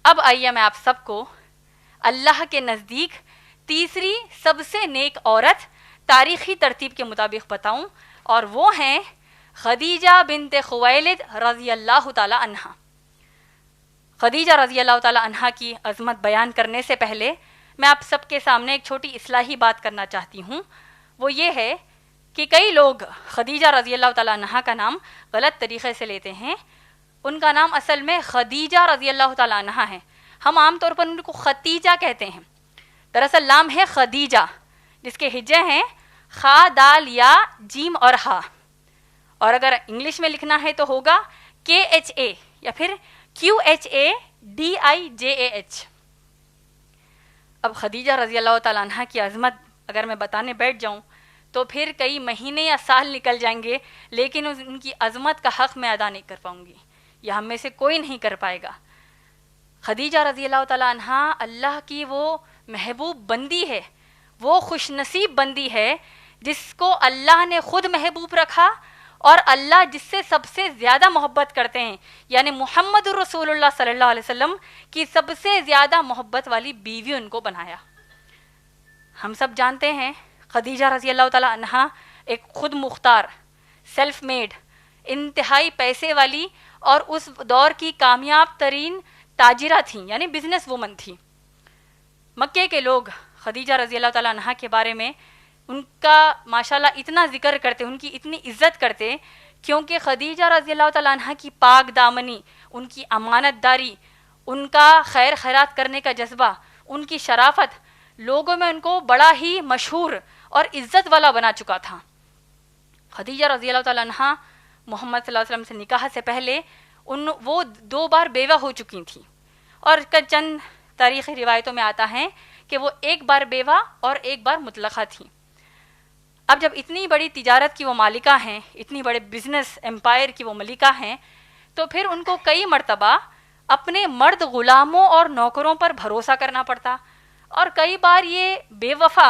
اب آئیے میں آپ سب کو اللہ کے نزدیک تیسری سب سے نیک عورت تاریخی ترتیب کے مطابق بتاؤں، اور وہ ہیں خدیجہ بنت خویلد رضی اللہ تعالی عنہا. خدیجہ رضی اللہ تعالی عنہا کی عظمت بیان کرنے سے پہلے میں آپ سب کے سامنے ایک چھوٹی اصلاحی بات کرنا چاہتی ہوں. وہ یہ ہے کہ کئی لوگ خدیجہ رضی اللہ تعالی عنہا کا نام غلط طریقے سے لیتے ہیں. ان کا نام اصل میں خدیجہ رضی اللہ تعالی عنہا ہے. ہم عام طور پر ان کو ختیجہ کہتے ہیں، دراصل نام ہے خدیجہ جس کے ہجے ہیں خا دال یا جیم اور ہا، اور اگر انگلش میں لکھنا ہے تو ہوگا KHA یا پھر QHADIJAH. اب خدیجہ رضی اللہ تعالیٰ عنہ کی عظمت اگر میں بتانے بیٹھ جاؤں تو پھر کئی مہینے یا سال نکل جائیں گے، لیکن ان کی عظمت کا حق میں ادا نہیں کر پاؤں گی، یہ ہم میں سے کوئی نہیں کر پائے گا. خدیجہ رضی اللہ تعالیٰ عنہ اللہ کی وہ محبوب بندی ہے، وہ خوش نصیب بندی ہے جس کو اللہ نے خود محبوب رکھا، اور اللہ جس سے سب سے زیادہ محبت کرتے ہیں یعنی محمد رسول اللہ صلی اللہ علیہ وسلم کی سب سے زیادہ محبت والی بیوی ان کو بنایا. ہم سب جانتے ہیں خدیجہ رضی اللہ تعالیٰ عنہا ایک خود مختار، سیلف میڈ، انتہائی پیسے والی اور اس دور کی کامیاب ترین تاجرہ تھیں یعنی بزنس وومن تھی. مکے کے لوگ خدیجہ رضی اللہ تعالیٰ عنہا کے بارے میں ان کا ماشاءاللہ اتنا ذکر کرتے، ان کی اتنی عزت کرتے، کیونکہ خدیجہ رضی اللہ تعالیٰ عنہ کی پاک دامنی، ان کی امانت داری، ان کا خیر خیرات کرنے کا جذبہ، ان کی شرافت لوگوں میں ان کو بڑا ہی مشہور اور عزت والا بنا چکا تھا. خدیجہ رضی اللہ تعالیٰ عنہ محمد صلی اللہ علیہ وسلم سے نکاح سے پہلے وہ 2 بار بیوہ ہو چکی تھیں، اور چند تاریخی روایتوں میں آتا ہے کہ وہ 1 بار بیوہ اور 1 بار مطلقہ تھیں۔ اب جب اتنی بڑی تجارت کی وہ مالکہ ہیں، اتنی بڑے بزنس امپائر کی وہ ملکہ ہیں، تو پھر ان کو کئی مرتبہ اپنے مرد غلاموں اور نوکروں پر بھروسہ کرنا پڑتا، اور کئی بار یہ بے وفا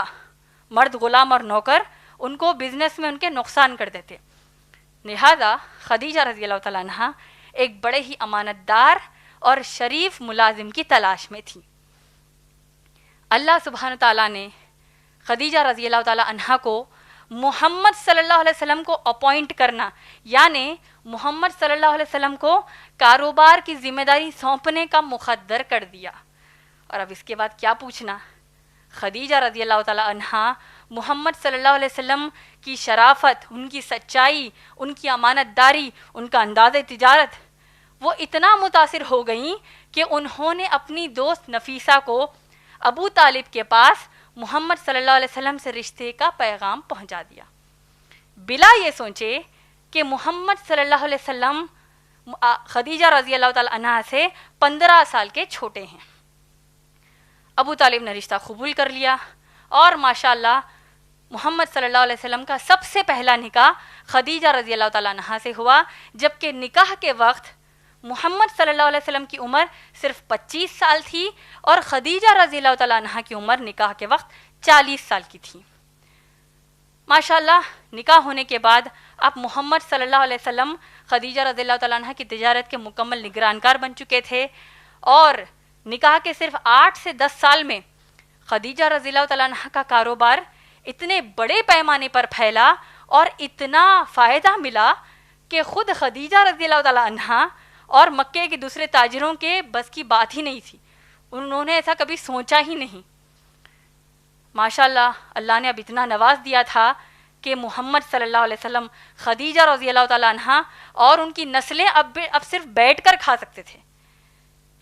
مرد غلام اور نوکر ان کو بزنس میں ان کے نقصان کر دیتے۔ لہذا خدیجہ رضی اللہ تعالیٰ عنہ ایک بڑے ہی امانت دار اور شریف ملازم کی تلاش میں تھی۔ اللہ سبحانہ تعالیٰ نے خدیجہ رضی اللہ تعالیٰ عنہ کو محمد صلی اللہ علیہ وسلم کو اپوائنٹ کرنا، یعنی محمد صلی اللہ علیہ وسلم کو کاروبار کی ذمہ داری سونپنے کا مقدر کر دیا۔ اور اب اس کے بعد کیا پوچھنا، خدیجہ رضی اللہ تعالیٰ عنہ محمد صلی اللہ علیہ وسلم کی شرافت، ان کی سچائی، ان کی امانت داری، ان کا انداز تجارت، وہ اتنا متاثر ہو گئیں کہ انہوں نے اپنی دوست نفیسہ کو ابو طالب کے پاس محمد صلی اللہ علیہ وسلم سے رشتے کا پیغام پہنچا دیا، بلا یہ سوچے کہ محمد صلی اللہ علیہ وسلم خدیجہ رضی اللہ تعالیٰ عنہ سے 15 سال کے چھوٹے ہیں۔ ابو طالب نے رشتہ قبول کر لیا، اور ماشاءاللہ محمد صلی اللہ علیہ وسلم کا سب سے پہلا نکاح خدیجہ رضی اللہ تعالیٰ عنہ سے ہوا، جبکہ نکاح کے وقت محمد صلی اللہ علیہ وسلم کی عمر صرف 25 سال تھی، اور خدیجہ رضی اللہ تعالیٰ عنہ کی عمر نکاح کے وقت 40 سال کی تھی۔ ماشاءاللہ نکاح ہونے کے بعد اب محمد صلی اللہ علیہ وسلم خدیجہ رضی اللہ تعالیٰ عنہ کی تجارت کے مکمل نگرانکار بن چکے تھے، اور نکاح کے صرف 8 سے 10 سال میں خدیجہ رضی اللہ تعالیٰ عنہ کا کاروبار اتنے بڑے پیمانے پر پھیلا اور اتنا فائدہ ملا کہ خود خدیجہ رضی اللہ تعالیٰ عنہ اور مکے کے دوسرے تاجروں کے بس کی بات ہی نہیں تھی، انہوں نے ایسا کبھی سوچا ہی نہیں۔ ماشاءاللہ اللہ نے اب اتنا نواز دیا تھا کہ محمد صلی اللہ علیہ وسلم خدیجہ رضی اللہ تعالیٰ عنہ اور ان کی نسلیں اب صرف بیٹھ کر کھا سکتے تھے،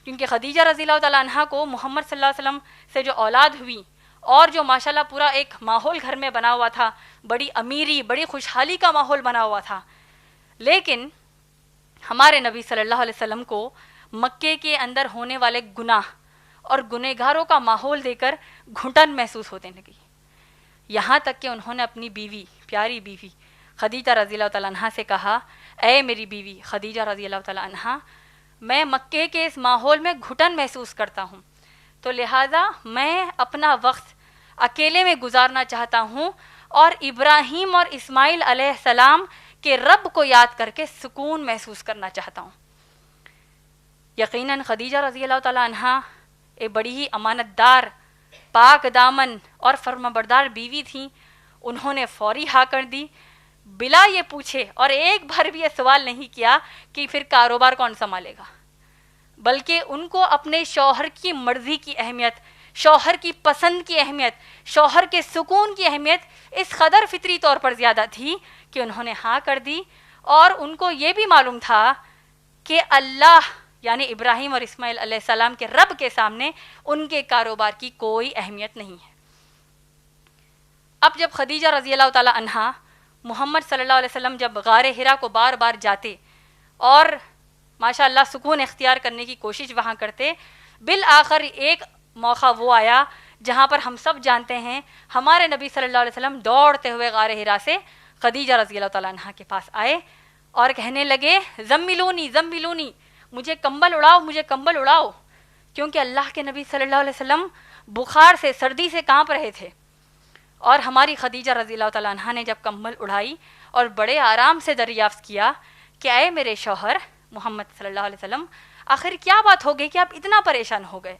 کیونکہ خدیجہ رضی اللہ تعالیٰ عنہ کو محمد صلی اللہ علیہ وسلم سے جو اولاد ہوئی، اور جو ماشاءاللہ پورا ایک ماحول گھر میں بنا ہوا تھا، بڑی امیری، بڑی خوشحالی کا ماحول بنا ہوا تھا، لیکن ہمارے نبی صلی اللہ علیہ وسلم کو مکے کے اندر ہونے والے گناہ اور گنہگاروں کا ماحول دے کر گھٹن محسوس ہونے لگی، یہاں تک کہ انہوں نے اپنی بیوی، پیاری بیوی خدیجہ رضی اللہ تعالیٰ عنہ سے کہا، اے میری بیوی خدیجہ رضی اللہ تعالیٰ عنہ، میں مکے کے اس ماحول میں گھٹن محسوس کرتا ہوں، تو لہٰذا میں اپنا وقت اکیلے میں گزارنا چاہتا ہوں، اور ابراہیم اور اسماعیل علیہ السلام کے رب کو یاد کر کے سکون محسوس کرنا چاہتا ہوں۔ یقیناً خدیجہ رضی اللہ تعالیٰ عنہ ایک بڑی ہی امانت دار، پاک دامن اور فرمانبردار بیوی تھیں، انہوں نے فوری ہاں کر دی، بلا یہ پوچھے اور ایک بار بھی یہ سوال نہیں کیا کہ پھر کاروبار کون سنبھالے گا، بلکہ ان کو اپنے شوہر کی مرضی کی اہمیت، شوہر کی پسند کی اہمیت، شوہر کے سکون کی اہمیت اس قدر فطری طور پر زیادہ تھی کہ انہوں نے ہاں کر دی، اور ان کو یہ بھی معلوم تھا کہ اللہ یعنی ابراہیم اور اسماعیل علیہ السلام کے رب کے سامنے ان کے کاروبار کی کوئی اہمیت نہیں ہے۔ اب جب خدیجہ رضی اللہ تعالیٰ عنہ محمد صلی اللہ علیہ وسلم جب غار حرا کو بار بار جاتے اور ماشاءاللہ سکون اختیار کرنے کی کوشش وہاں کرتے، بالآخر ایک موقع وہ آیا جہاں پر ہم سب جانتے ہیں ہمارے نبی صلی اللہ علیہ وسلم دوڑتے ہوئے غار حرا سے خدیجہ رضی اللہ تعالیٰ عنہ کے پاس آئے اور کہنے لگے، زملونی زملونی، مجھے کمبل اڑاؤ، مجھے کمبل اڑاؤ، کیونکہ اللہ کے نبی صلی اللہ علیہ وسلم بخار سے، سردی سے کانپ رہے تھے، اور ہماری خدیجہ رضی اللہ تعالیٰ عنہ نے جب کمبل اڑائی اور بڑے آرام سے دریافت کیا کہ اے میرے شوہر محمد صلی اللہ علیہ وسلم، آخر کیا بات ہو گئی کہ آپ اتنا پریشان ہو گئے؟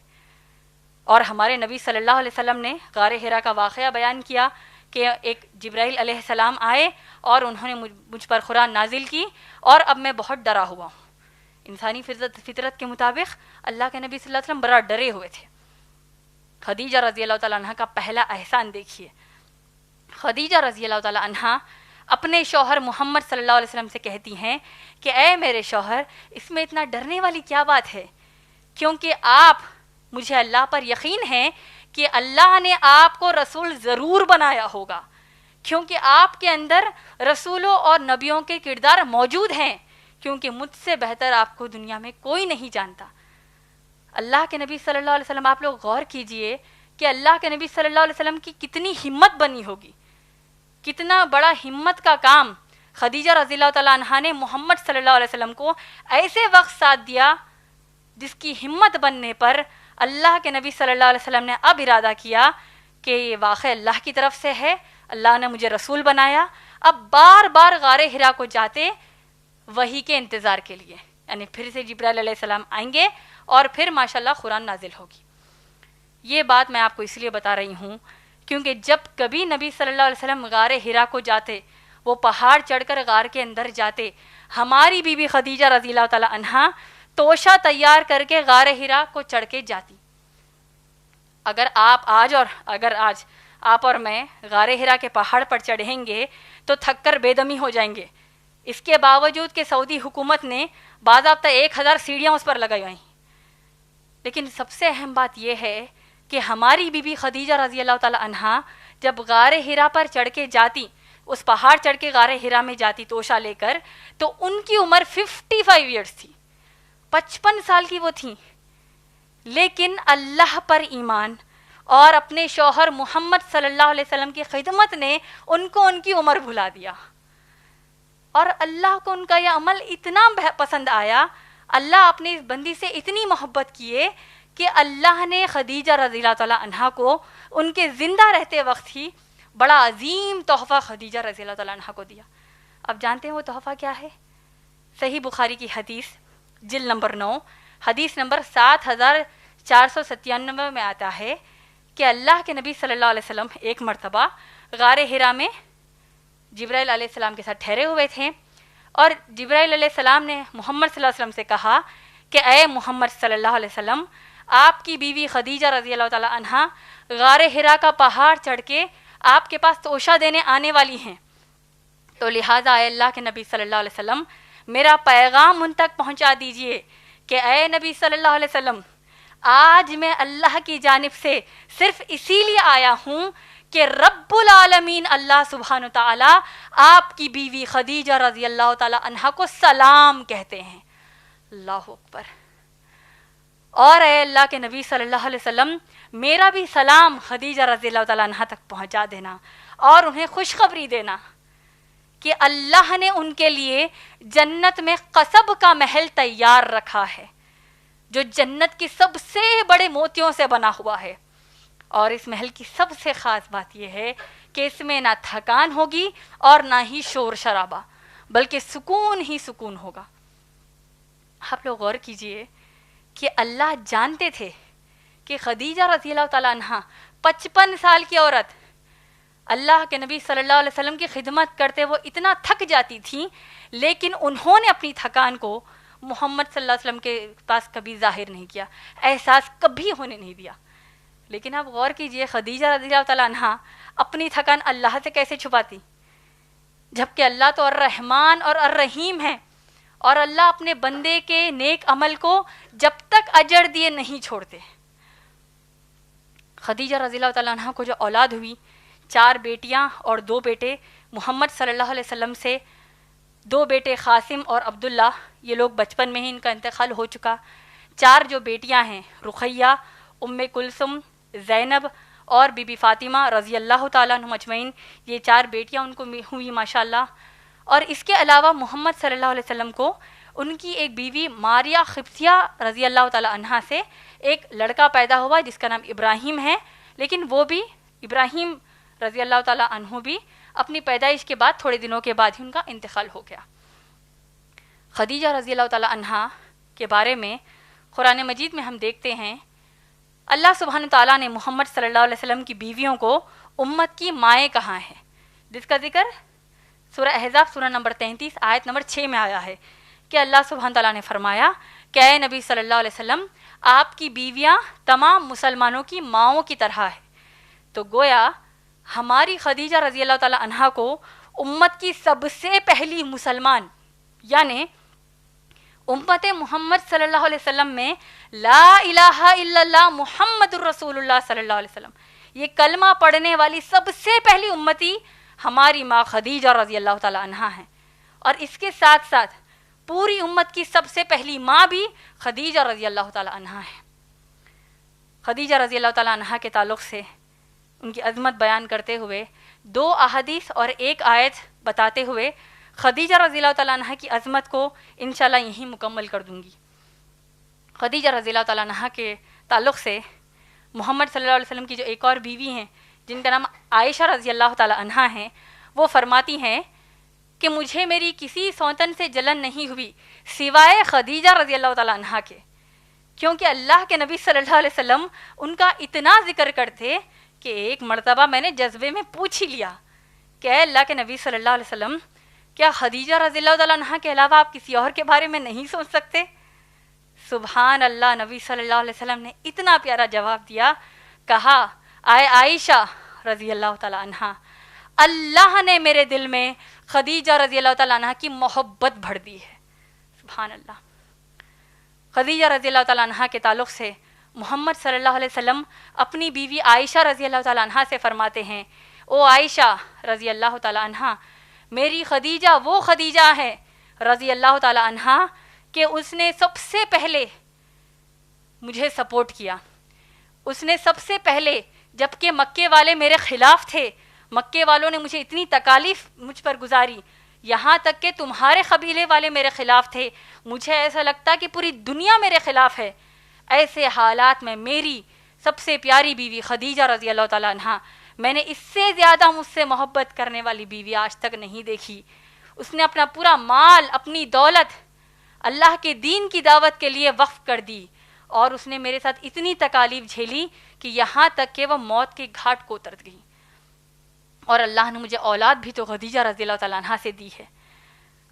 اور ہمارے نبی صلی اللہ علیہ وسلم نے غار حرا کا واقعہ بیان کیا کہ ایک جبرائیل علیہ السلام آئے اور انہوں نے مجھ پر قرآن نازل کی، اور اب میں بہت ڈرا ہوا ہوں۔ انسانی فطرت کے مطابق اللہ کے نبی صلی اللہ علیہ وسلم بڑا ڈرے ہوئے تھے۔ خدیجہ رضی اللہ تعالیٰ عنہ کا پہلا احسان دیکھیے، خدیجہ رضی اللہ تعالیٰ عنہ اپنے شوہر محمد صلی اللہ علیہ وسلم سے کہتی ہیں کہ اے میرے شوہر، اس میں اتنا ڈرنے والی کیا بات ہے، کیونکہ آپ، مجھے اللہ پر یقین ہے کہ اللہ نے آپ کو رسول ضرور بنایا ہوگا، کیونکہ آپ کے اندر رسولوں اور نبیوں کے کردار موجود ہیں، کیونکہ مجھ سے بہتر آپ کو دنیا میں کوئی نہیں جانتا۔ اللہ کے نبی صلی اللہ علیہ وسلم، آپ لوگ غور کیجئے کہ اللہ کے نبی صلی اللہ علیہ وسلم کی کتنی ہمت بنی ہوگی، کتنا بڑا ہمت کا کام خدیجہ رضی اللہ تعالیٰ عنہا نے محمد صلی اللہ علیہ وسلم کو ایسے وقت ساتھ دیا جس کی ہمت بننے پر اللہ کے نبی صلی اللہ علیہ وسلم نے اب ارادہ کیا کہ یہ واقعہ اللہ کی طرف سے ہے، اللہ نے مجھے رسول بنایا۔ اب بار بار غار حرا کو جاتے وحی کے انتظار کے لیے، یعنی پھر سے جبرائیل علیہ السلام آئیں گے اور پھر ماشاءاللہ قرآن نازل ہوگی۔ یہ بات میں آپ کو اس لیے بتا رہی ہوں کیونکہ جب کبھی نبی صلی اللہ علیہ وسلم غار حرا کو جاتے، وہ پہاڑ چڑھ کر غار کے اندر جاتے، ہماری بیوی بی خدیجہ رضی اللہ تعالیٰ عنہا توشہ تیار کر کے غار حرا کو چڑھ کے جاتی۔ اگر آج آپ اور میں غار حرا کے پہاڑ پر چڑھیں گے تو تھک کر بے دمی ہو جائیں گے، اس کے باوجود کہ سعودی حکومت نے باضابطہ 1000 سیڑھیاں اس پر لگائی ہوئی ہیں۔ لیکن سب سے اہم بات یہ ہے کہ ہماری بیوی خدیجہ رضی اللہ تعالی عنہا جب غار حرا پر چڑھ کے جاتی، اس پہاڑ چڑھ کے غار حرا میں جاتی توشہ لے کر، تو ان کی عمر 55 ایئرس تھی، 55 سال کی وہ تھیں، لیکن اللہ پر ایمان اور اپنے شوہر محمد صلی اللہ علیہ وسلم کی خدمت نے ان کو ان کی عمر بھلا دیا، اور اللہ کو ان کا یہ عمل اتنا پسند آیا، اللہ اپنی اس بندی سے اتنی محبت کیے کہ اللہ نے خدیجہ رضی اللہ تعالیٰ عنہا کو ان کے زندہ رہتے وقت ہی بڑا عظیم تحفہ خدیجہ رضی اللہ تعالیٰ عنہا کو دیا۔ اب جانتے ہیں وہ تحفہ کیا ہے؟ صحیح بخاری کی حدیث جلد نمبر 9 حدیث نمبر 7497 میں آتا ہے کہ اللہ کے نبی صلی اللہ علیہ وسلم ایک مرتبہ غار حرا میں جبرائیل علیہ السلام کے ساتھ ٹھہرے ہوئے تھے، اور جبرائیل علیہ السلام نے محمد صلی اللہ علیہ وسلم سے کہا کہ اے محمد صلی اللہ علیہ وسلم، آپ کی بیوی خدیجہ رضی اللہ تعالی عنہا غار حرا کا پہاڑ چڑھ کے آپ کے پاس توشہ دینے آنے والی ہیں، تو لہٰذا اے اللہ کے نبی صلی اللہ علیہ وسلم میرا پیغام ان تک پہنچا دیجئے کہ اے نبی صلی اللہ علیہ وسلم، آج میں اللہ کی جانب سے صرف اسی لیے آیا ہوں کہ رب العالمین اللہ سبحانہ تعالیٰ آپ کی بیوی خدیجہ رضی اللہ تعالی عنہا کو سلام کہتے ہیں۔ اللہ اکبر۔ اور اے اللہ کے نبی صلی اللہ علیہ وسلم، میرا بھی سلام خدیجہ رضی اللہ تعالی عنہا تک پہنچا دینا اور انہیں خوشخبری دینا کہ اللہ نے ان کے لیے جنت میں قصب کا محل تیار رکھا ہے، جو جنت کی سب سے بڑے موتیوں سے بنا ہوا ہے، اور اس محل کی سب سے خاص بات یہ ہے کہ اس میں نہ تھکان ہوگی اور نہ ہی شور شرابہ، بلکہ سکون ہی سکون ہوگا۔ آپ لوگ غور کیجئے کہ اللہ جانتے تھے کہ خدیجہ رضی اللہ تعالیٰ عنہا 55 سال کی عورت اللہ کے نبی صلی اللہ علیہ وسلم کی خدمت کرتے وہ اتنا تھک جاتی تھیں، لیکن انہوں نے اپنی تھکان کو محمد صلی اللہ علیہ وسلم کے پاس کبھی ظاہر نہیں کیا، احساس کبھی ہونے نہیں دیا۔ لیکن آپ غور کیجئے خدیجہ رضی اللہ تعالیٰ عنہا اپنی تھکان اللہ سے کیسے چھپاتی، جبکہ اللہ تو الرحمن اور الرحیم ہے، اور اللہ اپنے بندے کے نیک عمل کو جب تک اجر دیے نہیں چھوڑتے۔ خدیجہ رضی اللہ تعالیٰ عنہا کو جو اولاد ہوئی، 4 بیٹیاں اور 2 بیٹے، محمد صلی اللہ علیہ وسلم سے 2 بیٹے قاسم اور عبداللہ، یہ لوگ بچپن میں ہی ان کا انتقال ہو چکا۔ 4 جو بیٹیاں ہیں، رقیہ، ام کلثوم، زینب اور بی بی فاطمہ رضی اللہ تعالیٰ عنہم اجمعین، یہ 4 بیٹیاں ان کو ہوئی ماشاءاللہ۔ اور اس کے علاوہ محمد صلی اللہ علیہ وسلم کو ان کی ایک بیوی ماریہ قبطیہ رضی اللہ تعالیٰ عنہا سے ایک لڑکا پیدا ہوا جس کا نام ابراہیم ہے، لیکن وہ بھی ابراہیم رضی اللہ تعالیٰ عنہ بھی اپنی پیدائش کے بعد تھوڑے دنوں کے بعد ہی ان کا انتقال ہو گیا۔ خدیجہ رضی اللہ تعالیٰ عنہا کے بارے میں قرآن مجید میں ہم دیکھتے ہیں اللہ سبحانہ تعالیٰ نے محمد صلی اللہ علیہ وسلم کی بیویوں کو امت کی مائیں کہا ہے، جس کا ذکر سورہ احزاب سورہ نمبر 33 آیت نمبر 6 میں آیا ہے کہ اللہ سبحانہ تعالیٰ نے فرمایا کہ اے نبی صلی اللہ علیہ وسلم، آپ کی بیویاں تمام مسلمانوں کی ماؤں کی طرح ہے۔ تو گویا ہماری خدیجہ رضی اللہ تعالیٰ عنہا کو امت کی سب سے پہلی مسلمان، یعنی امت محمد صلی اللہ علیہ وسلم میں لا الہ الا اللہ محمد الرسول اللہ صلی اللہ علیہ وسلم، یہ کلمہ پڑھنے والی سب سے پہلی امتی ہماری ماں خدیجہ رضی اللہ تعالیٰ عنہا ہیں۔ اور اس کے ساتھ ساتھ پوری امت کی سب سے پہلی ماں بھی خدیجہ رضی اللہ تعالیٰ عنہا ہے۔ خدیجہ رضی اللہ تعالیٰ عنہا کے تعلق سے ان کی عظمت بیان کرتے ہوئے 2 احادیث اور 1 آیت بتاتے ہوئے خدیجہ رضی اللہ تعالیٰ عنہا کی عظمت کو انشاءاللہ یہیں مکمل کر دوں گی۔ خدیجہ رضی اللہ تعالیٰ عنہا کے تعلق سے محمد صلی اللہ علیہ وسلم کی جو ایک اور بیوی ہیں جن کا نام عائشہ رضی اللہ تعالیٰ عنہا ہیں، وہ فرماتی ہیں کہ مجھے میری کسی سوتن سے جلن نہیں ہوئی سوائے خدیجہ رضی اللہ تعالیٰ عنہا کے، کیونکہ اللہ کے نبی صلی اللہ علیہ وسلم ان کا اتنا ذکر کرتے کہ ایک مرتبہ میں نے جذبے میں پوچھ ہی لیا کہ اے اللہ کے نبی صلی اللہ علیہ وسلم، کیا خدیجہ رضی اللہ تعالیٰ عنہا کے علاوہ آپ کسی اور کے بارے میں نہیں سوچ سکتے؟ سبحان اللہ، نبی صلی اللہ علیہ وسلم نے اتنا پیارا جواب دیا، کہا اے عائشہ رضی اللہ تعالیٰ عنہا، اللہ نے میرے دل میں خدیجہ رضی اللہ تعالیٰ عنہا کی محبت بھر دی ہے۔ سبحان اللہ۔ خدیجہ رضی اللہ تعالیٰ عنہا کے تعلق سے محمد صلی اللہ علیہ وسلم اپنی بیوی عائشہ رضی اللہ تعالیٰ عنہا سے فرماتے ہیں، او عائشہ رضی اللہ تعالیٰ عنہا، میری خدیجہ وہ خدیجہ ہے رضی اللہ تعالیٰ عنہا کہ اس نے سب سے پہلے مجھے سپورٹ کیا، اس نے سب سے پہلے، جبکہ مکے والے میرے خلاف تھے، مکے والوں نے مجھے اتنی تکالیف مجھ پر گزاری، یہاں تک کہ تمہارے قبیلے والے میرے خلاف تھے، مجھے ایسا لگتا کہ پوری دنیا میرے خلاف ہے، ایسے حالات میں میری سب سے پیاری بیوی خدیجہ رضی اللہ تعالیٰ عنہا، میں نے اس سے زیادہ مجھ سے محبت کرنے والی بیوی آج تک نہیں دیکھی۔ اس نے اپنا پورا مال، اپنی دولت اللہ کے دین کی دعوت کے لیے وقف کر دی، اور اس نے میرے ساتھ اتنی تکالیف جھیلی کہ یہاں تک کہ وہ موت کے گھاٹ کو اتر گئی، اور اللہ نے مجھے اولاد بھی تو خدیجہ رضی اللہ تعالیٰ عنہا سے دی ہے۔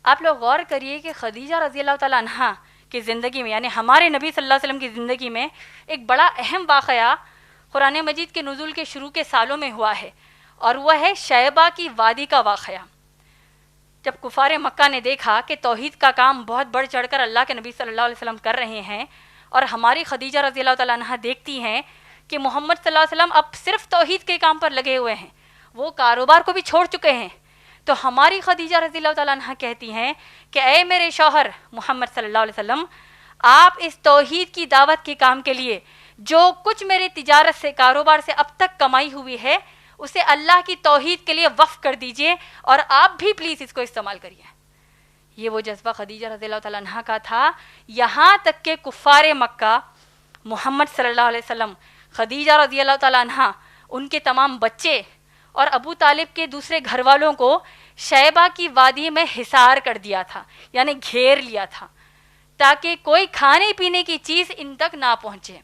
آپ لوگ غور کریے کہ خدیجہ رضی اللہ تعالیٰ عنہا کی زندگی میں، یعنی ہمارے نبی صلی اللہ علیہ وسلم کی زندگی میں ایک بڑا اہم واقعہ قرآن مجید کے نزول کے شروع کے سالوں میں ہوا ہے، اور وہ ہے شیبہ کی وادی کا واقعہ۔ جب کفار مکہ نے دیکھا کہ توحید کا کام بہت بڑھ چڑھ کر اللہ کے نبی صلی اللہ علیہ وسلم کر رہے ہیں، اور ہماری خدیجہ رضی اللہ تعالیٰ عنہا دیکھتی ہیں کہ محمد صلی اللہ علیہ وسلم اب صرف توحید کے کام پر لگے ہوئے ہیں، وہ کاروبار کو بھی چھوڑ چکے ہیں، تو ہماری خدیجہ رضی اللہ تعالیٰ عنہا کہتی ہیں کہ اے میرے شوہر محمد صلی اللہ علیہ وسلم، آپ اس توحید کی دعوت کے کام کے لیے جو کچھ میرے تجارت سے، کاروبار سے اب تک کمائی ہوئی ہے، اسے اللہ کی توحید کے لیے وقف کر دیجئے، اور آپ بھی پلیز اس کو استعمال کریے۔ یہ وہ جذبہ خدیجہ رضی اللہ تعالیٰ عنہا کا تھا، یہاں تک کہ کفار مکہ محمد صلی اللہ علیہ وسلم، خدیجہ رضی اللہ تعالیٰ عنہا، ان کے تمام بچے اور ابو طالب کے دوسرے گھر والوں کو شیبہ کی وادی میں حصار کر دیا تھا، یعنی گھیر لیا تھا، تاکہ کوئی کھانے پینے کی چیز ان تک نہ پہنچے۔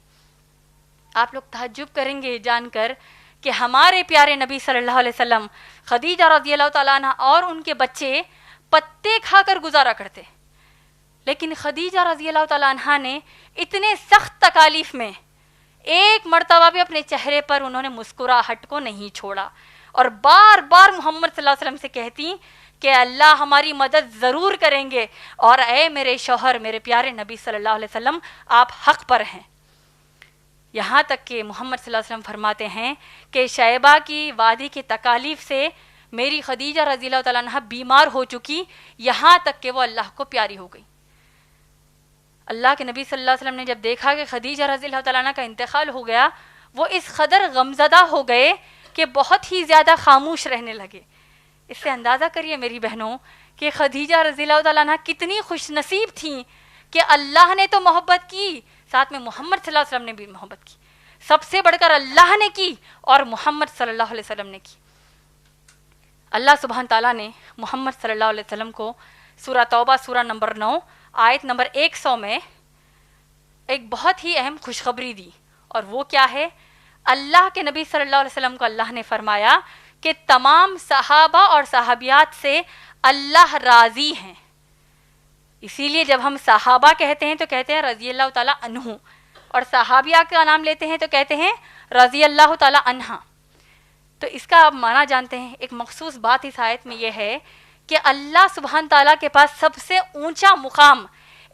آپ لوگ تعجب کریں گے جان کر کہ ہمارے پیارے نبی صلی اللہ علیہ وسلم، خدیجہ رضی اللہ تعالیٰ عنہ اور ان کے بچے پتے کھا کر گزارا کرتے، لیکن خدیجہ رضی اللہ تعالیٰ عنہ نے اتنے سخت تکالیف میں ایک مرتبہ بھی اپنے چہرے پر انہوں نے مسکراہٹ کو نہیں چھوڑا، اور بار بار محمد صلی اللہ علیہ وسلم سے کہتی کہ اللہ ہماری مدد ضرور کریں گے، اور اے میرے شوہر، میرے پیارے نبی صلی اللہ علیہ وسلم، آپ حق پر ہیں۔ یہاں تک کہ محمد صلی اللہ علیہ وسلم فرماتے ہیں کہ شیبہ کی وادی کی تکالیف سے میری خدیجہ رضی اللہ تعالیٰ عنہ بیمار ہو چکی، یہاں تک کہ وہ اللہ کو پیاری ہو گئی۔ اللہ کے نبی صلی اللہ علیہ وسلم نے جب دیکھا کہ خدیجہ رضی اللہ تعالیٰ عنہ کا انتقال ہو گیا، وہ اس قدر غمزدہ ہو گئے کہ بہت ہی زیادہ خاموش رہنے لگے۔ اس سے اندازہ کریے میری بہنوں کہ خدیجہ رضی اللہ تعالیٰ عنہ کتنی خوش نصیب تھیں کہ اللہ نے تو محبت کی، ساتھ میں محمد صلی اللہ علیہ وسلم نے بھی محبت کی، سب سے بڑھ کر اللہ نے کی اور محمد صلی اللہ علیہ وسلم نے کی۔ اللہ سبحانہ تعالیٰ نے محمد صلی اللہ علیہ وسلم کو سورہ توبہ سورہ نمبر 9 آیت نمبر 100 میں ایک بہت ہی اہم خوشخبری دی، اور وہ کیا ہے؟ اللہ کے نبی صلی اللہ علیہ وسلم کو اللہ نے فرمایا کہ تمام صحابہ اور صحابیات سے اللہ راضی ہیں۔ اسی لیے جب ہم صحابہ کہتے ہیں تو کہتے ہیں رضی اللہ تعالیٰ عنہ، اور صحابیہ کا نام لیتے ہیں تو کہتے ہیں رضی اللہ تعالیٰ عنہ۔ تو اس کا آپ معنی جانتے ہیں؟ ایک مخصوص بات اس آیت میں یہ ہے کہ اللہ سبحانہ تعالیٰ کے پاس سب سے اونچا مقام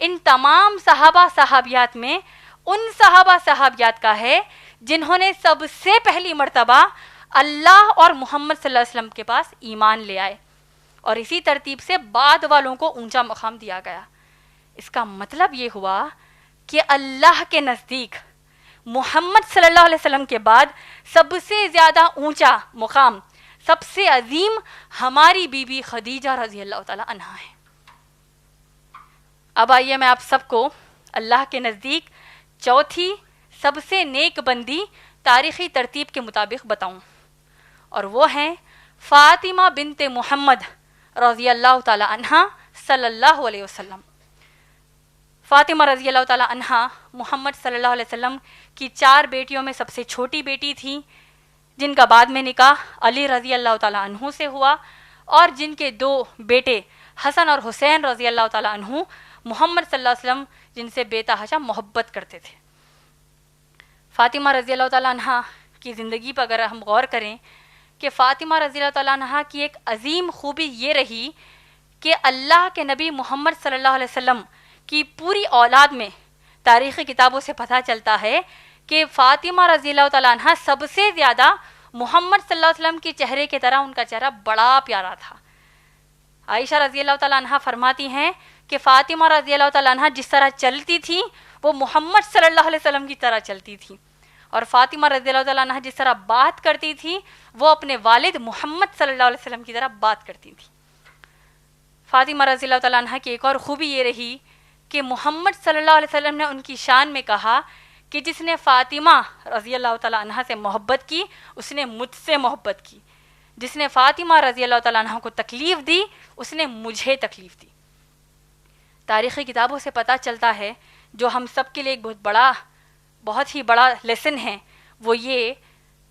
ان تمام صحابہ صحابیات میں ان صحابہ صحابیات کا ہے جنہوں نے سب سے پہلی مرتبہ اللہ اور محمد صلی اللہ علیہ وسلم کے پاس ایمان لے آئے، اور اسی ترتیب سے بعد والوں کو اونچا مقام دیا گیا۔ اس کا مطلب یہ ہوا کہ اللہ کے نزدیک محمد صلی اللہ علیہ وسلم کے بعد سب سے زیادہ اونچا مقام، سب سے عظیم ہماری بیوی خدیجہ رضی اللہ تعالیٰ عنہا ہے۔ اب آئیے میں آپ سب کو اللہ کے نزدیک چوتھی سب سے نیک بندی تاریخی ترتیب کے مطابق بتاؤں، اور وہ ہیں فاطمہ بنت محمد رضی اللہ تعالیٰ عنہا صلی اللہ علیہ وسلم۔ فاطمہ رضی اللہ تعالیٰ عنہا محمد صلی اللہ علیہ وسلم کی 4 بیٹیوں میں سب سے چھوٹی بیٹی تھی، جن کا بعد میں نکاح علی رضی اللہ تعالیٰ عنہ سے ہوا، اور جن کے 2 بیٹے حسن اور حسین رضی اللہ تعالیٰ عنہ محمد صلی اللہ علیہ وسلم جن سے بے تحاشا محبت کرتے تھے۔ فاطمہ رضی اللہ تعالیٰ عنہ کی زندگی پر اگر ہم غور کریں کہ فاطمہ رضی اللہ تعالیٰ عنہ کی ایک عظیم خوبی یہ رہی کہ اللہ کے نبی محمد صلی اللہ علیہ وسلم کی پوری اولاد میں تاریخی کتابوں سے پتہ چلتا ہے کہ فاطمہ رضی اللہ تعالیٰ عنہ سب سے زیادہ محمد صلی اللہ علیہ وسلم کے چہرے کی طرح ان کا چہرہ بڑا پیارا تھا۔ عائشہ رضی اللہ تعالیٰ عنہ فرماتی ہیں کہ فاطمہ رضی اللہ تعالیٰ عنہ جس طرح چلتی تھی وہ محمد صلی اللہ علیہ وسلم کی طرح چلتی تھی، اور فاطمہ رضی اللہ تعالیٰ عنہ جس طرح بات کرتی تھی وہ اپنے والد محمد صلی اللہ علیہ وسلم کی طرح بات کرتی تھی۔ فاطمہ رضی اللہ تعالیٰ عنہ کی ایک اور خوبی یہ رہی کہ محمد صلی اللہ علیہ وسلم نے ان کی شان میں کہا کہ جس نے فاطمہ رضی اللہ تعالیٰ عنہ سے محبت کی اس نے مجھ سے محبت کی، جس نے فاطمہ رضی اللہ تعالیٰ عنہ کو تکلیف دی اس نے مجھے تکلیف دی۔ تاریخی کتابوں سے پتہ چلتا ہے جو ہم سب کے لیے ایک بہت ہی بڑا لیسن ہے، وہ یہ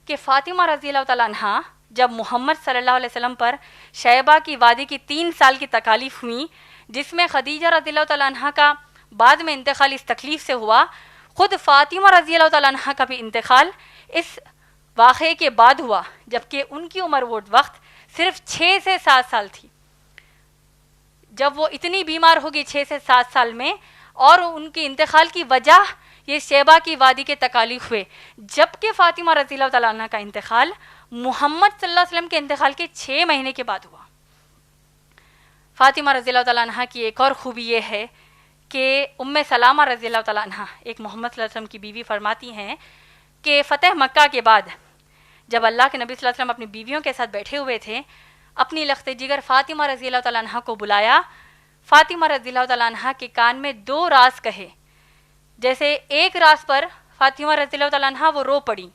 کہ فاطمہ رضی اللہ تعالیٰ عنہ جب محمد صلی اللہ علیہ وسلم پر شیبہ کی وادی کی 3 سال کی تکالیف ہوئیں، جس میں خدیجہ رضی اللہ تعالیٰ عنہ کا بعد میں انتقال اس تکلیف سے ہوا، خود فاطمہ رضی اللہ تعالیٰ عنہ کا بھی انتقال اس واقعے کے بعد ہوا، جبکہ ان کی عمر وہ وقت صرف 6 سے 7 سال تھی۔ جب وہ اتنی بیمار ہوگی 6 سے 7 سال میں، اور ان کے انتقال کی وجہ یہ شیبہ کی وادی کے تکالیف ہوئے، جبکہ فاطمہ رضی اللہ تعالیٰ عنہ کا انتقال محمد صلی اللہ علیہ وسلم کے انتقال کے 6 مہینے کے بعد ہوا۔ فاطمہ رضی اللہ تعالیٰ عنہ کی ایک اور خوبی یہ ہے کہ ام سلامہ رضی اللہ تعالیٰ عنہ ایک محمد صلی اللہ علیہ وسلم کی بیوی فرماتی ہیں کہ فتح مکہ کے بعد جب اللہ کے نبی صلی اللہ علیہ وسلم اپنی بیویوں کے ساتھ بیٹھے ہوئے تھے، اپنی لخت جگر فاطمہ رضی اللہ تعالیٰ عنہ کو بلایا، فاطمہ رضی اللہ تعالیٰ عنہ کے کان میں 2 راز کہے، جیسے ایک راز پر فاطمہ رضی اللہ تعالیٰ عنہ وہ رو پڑی،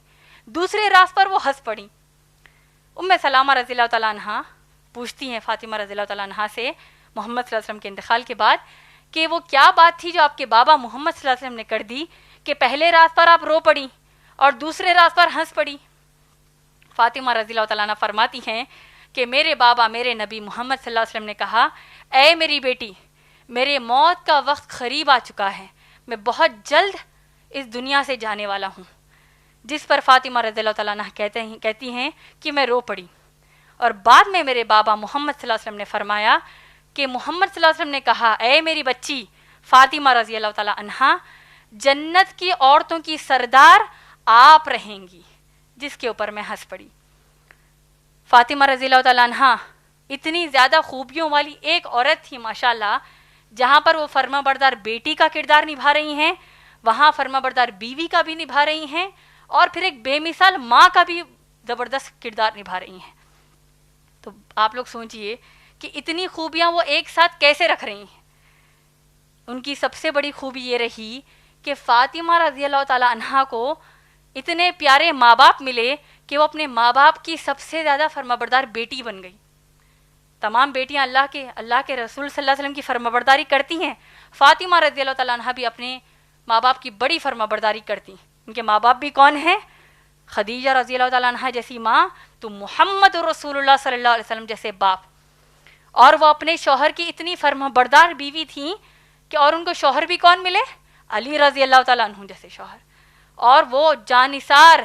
دوسرے راز پر وہ ہنس پڑی۔ ام سلامہ رضی اللہ تعالیٰ عنہ پوچھتی ہیں فاطمہ رضی اللہ تعالیٰ عنہ سے محمد صلی اللہ علیہ وسلم کے انتقال کے بعد کہ وہ کیا بات تھی جو آپ کے بابا محمد صلی اللہ علیہ وسلم نے کر دی کہ پہلے راز پر آپ رو پڑی اور دوسرے راز پر ہنس پڑی۔ فاطمہ رضی اللہ تعالیٰ عنہ فرماتی ہیں کہ میرے بابا میرے نبی محمد صلی اللہ علیہ وسلم نے کہا، اے میری بیٹی، میرے موت کا وقت قریب آ چکا ہے، میں بہت جلد اس دنیا سے جانے والا ہوں، جس پر فاطمہ رضی اللہ تعالیٰ عنہ کہتی ہیں کہ میں رو پڑی۔ اور بعد میں میرے بابا محمد صلی اللہ علیہ وسلم نے فرمایا کہ محمد صلی اللہ علیہ وسلم نے کہا، اے میری بچی فاطمہ رضی اللہ تعالیٰ عنہ، جنت کی عورتوں کی سردار آپ رہیں گی، جس کے اوپر میں ہنس پڑی۔ فاطمہ رضی اللہ تعالیٰ عنہ اتنی زیادہ خوبیوں والی ایک عورت تھی ماشاءاللہ، جہاں پر وہ فرما بردار بیٹی کا کردار نبھا رہی ہیں، وہاں فرما بردار بیوی کا بھی نبھا رہی ہیں، اور پھر ایک بے مثال ماں کا بھی زبردست کردار نبھا رہی ہیں۔ تو آپ لوگ سوچئے کہ اتنی خوبیاں وہ ایک ساتھ کیسے رکھ رہی ہیں۔ ان کی سب سے بڑی خوبی یہ رہی کہ فاطمہ رضی اللہ تعالیٰ عنہ کو اتنے پیارے ماں باپ ملے کہ وہ اپنے ماں باپ کی سب سے زیادہ فرمانبردار بیٹی بن گئی۔ تمام بیٹیاں اللہ کے رسول صلی اللہ علیہ وسلم کی فرمانبرداری کرتی ہیں، فاطمہ رضی اللہ تعالیٰ عنہ بھی اپنے ماں باپ کی بڑی فرمانبرداری کرتی۔ ان کے ماں باپ بھی کون ہیں؟ خدیجہ رضی اللہ تعالیٰ عنہ جیسی ماں، تو محمد رسول اللہ صلی اللہ علیہ وسلم جیسے باپ، اور وہ اپنے شوہر کی اتنی فرمانبردار بیوی تھیں کہ اور ان کو شوہر بھی کون ملے؟ علی رضی اللہ تعالیٰ عنہ جیسے شوہر، اور وہ جانثار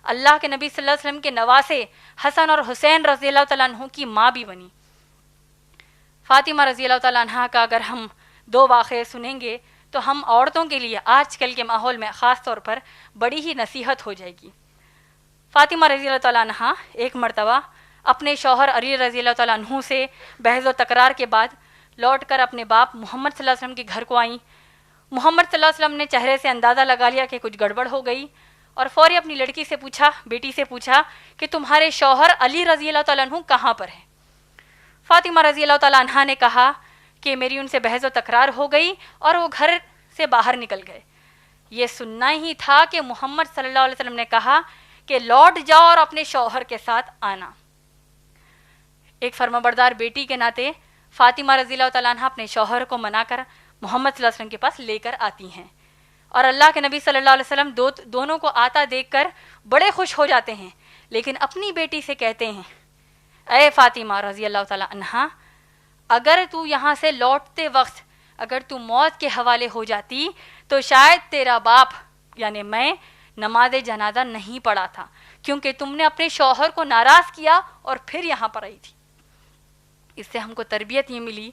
اللہ کے نبی صلی اللہ علیہ وسلم کے نواسے حسن اور حسین رضی اللہ تعالیٰ عنہ کی ماں بھی بنی۔ فاطمہ رضی اللہ تعالیٰ عنہ کا اگر ہم 2 واقعے سنیں گے تو ہم عورتوں کے لیے آج کل کے ماحول میں خاص طور پر بڑی ہی نصیحت ہو جائے گی۔ فاطمہ رضی اللہ تعالیٰ عنہ ایک مرتبہ اپنے شوہر علی رضی اللہ تعالیٰ عنہ سے بحث و تکرار کے بعد لوٹ کر اپنے باپ محمد صلی اللہ علیہ وسلم کے گھر کو آئیں۔ محمد صلی اللہ علیہ وسلم نے چہرے سے اندازہ لگا لیا کہ کچھ گڑبڑ ہو گئی، اور فوری اپنی لڑکی سے پوچھا، بیٹی سے پوچھا کہ تمہارے شوہر علی رضی اللہ تعالیٰ عنہ کہاں پر ہیں؟ فاطمہ رضی اللہ تعالیٰ عنہ نے کہا کہ میری ان سے بحث و تکرار ہو گئی اور وہ گھر سے باہر نکل گئے۔ یہ سننا ہی تھا کہ محمد صلی اللہ علیہ وسلم نے کہا کہ لوٹ جاؤ اور اپنے شوہر کے ساتھ آنا۔ ایک فرمانبردار بیٹی کے ناطے فاطمہ رضی اللہ تعالیٰ عنہ اپنے شوہر کو منا کر محمد صلی اللہ علیہ وسلم کے پاس لے کر آتی ہیں، اور اللہ کے نبی صلی اللہ علیہ وسلم دونوں کو آتا دیکھ کر بڑے خوش ہو جاتے ہیں، لیکن اپنی بیٹی سے کہتے ہیں، اے فاطمہ رضی اللہ تعالیٰ عنہ، اگر تو یہاں سے لوٹتے وقت اگر تو موت کے حوالے ہو جاتی تو شاید تیرا باپ یعنی میں نماز جنازہ نہیں پڑھا تھا، کیونکہ تم نے اپنے شوہر کو ناراض کیا اور پھر یہاں پر آئی تھی۔ اس سے ہم کو تربیت یہ ملی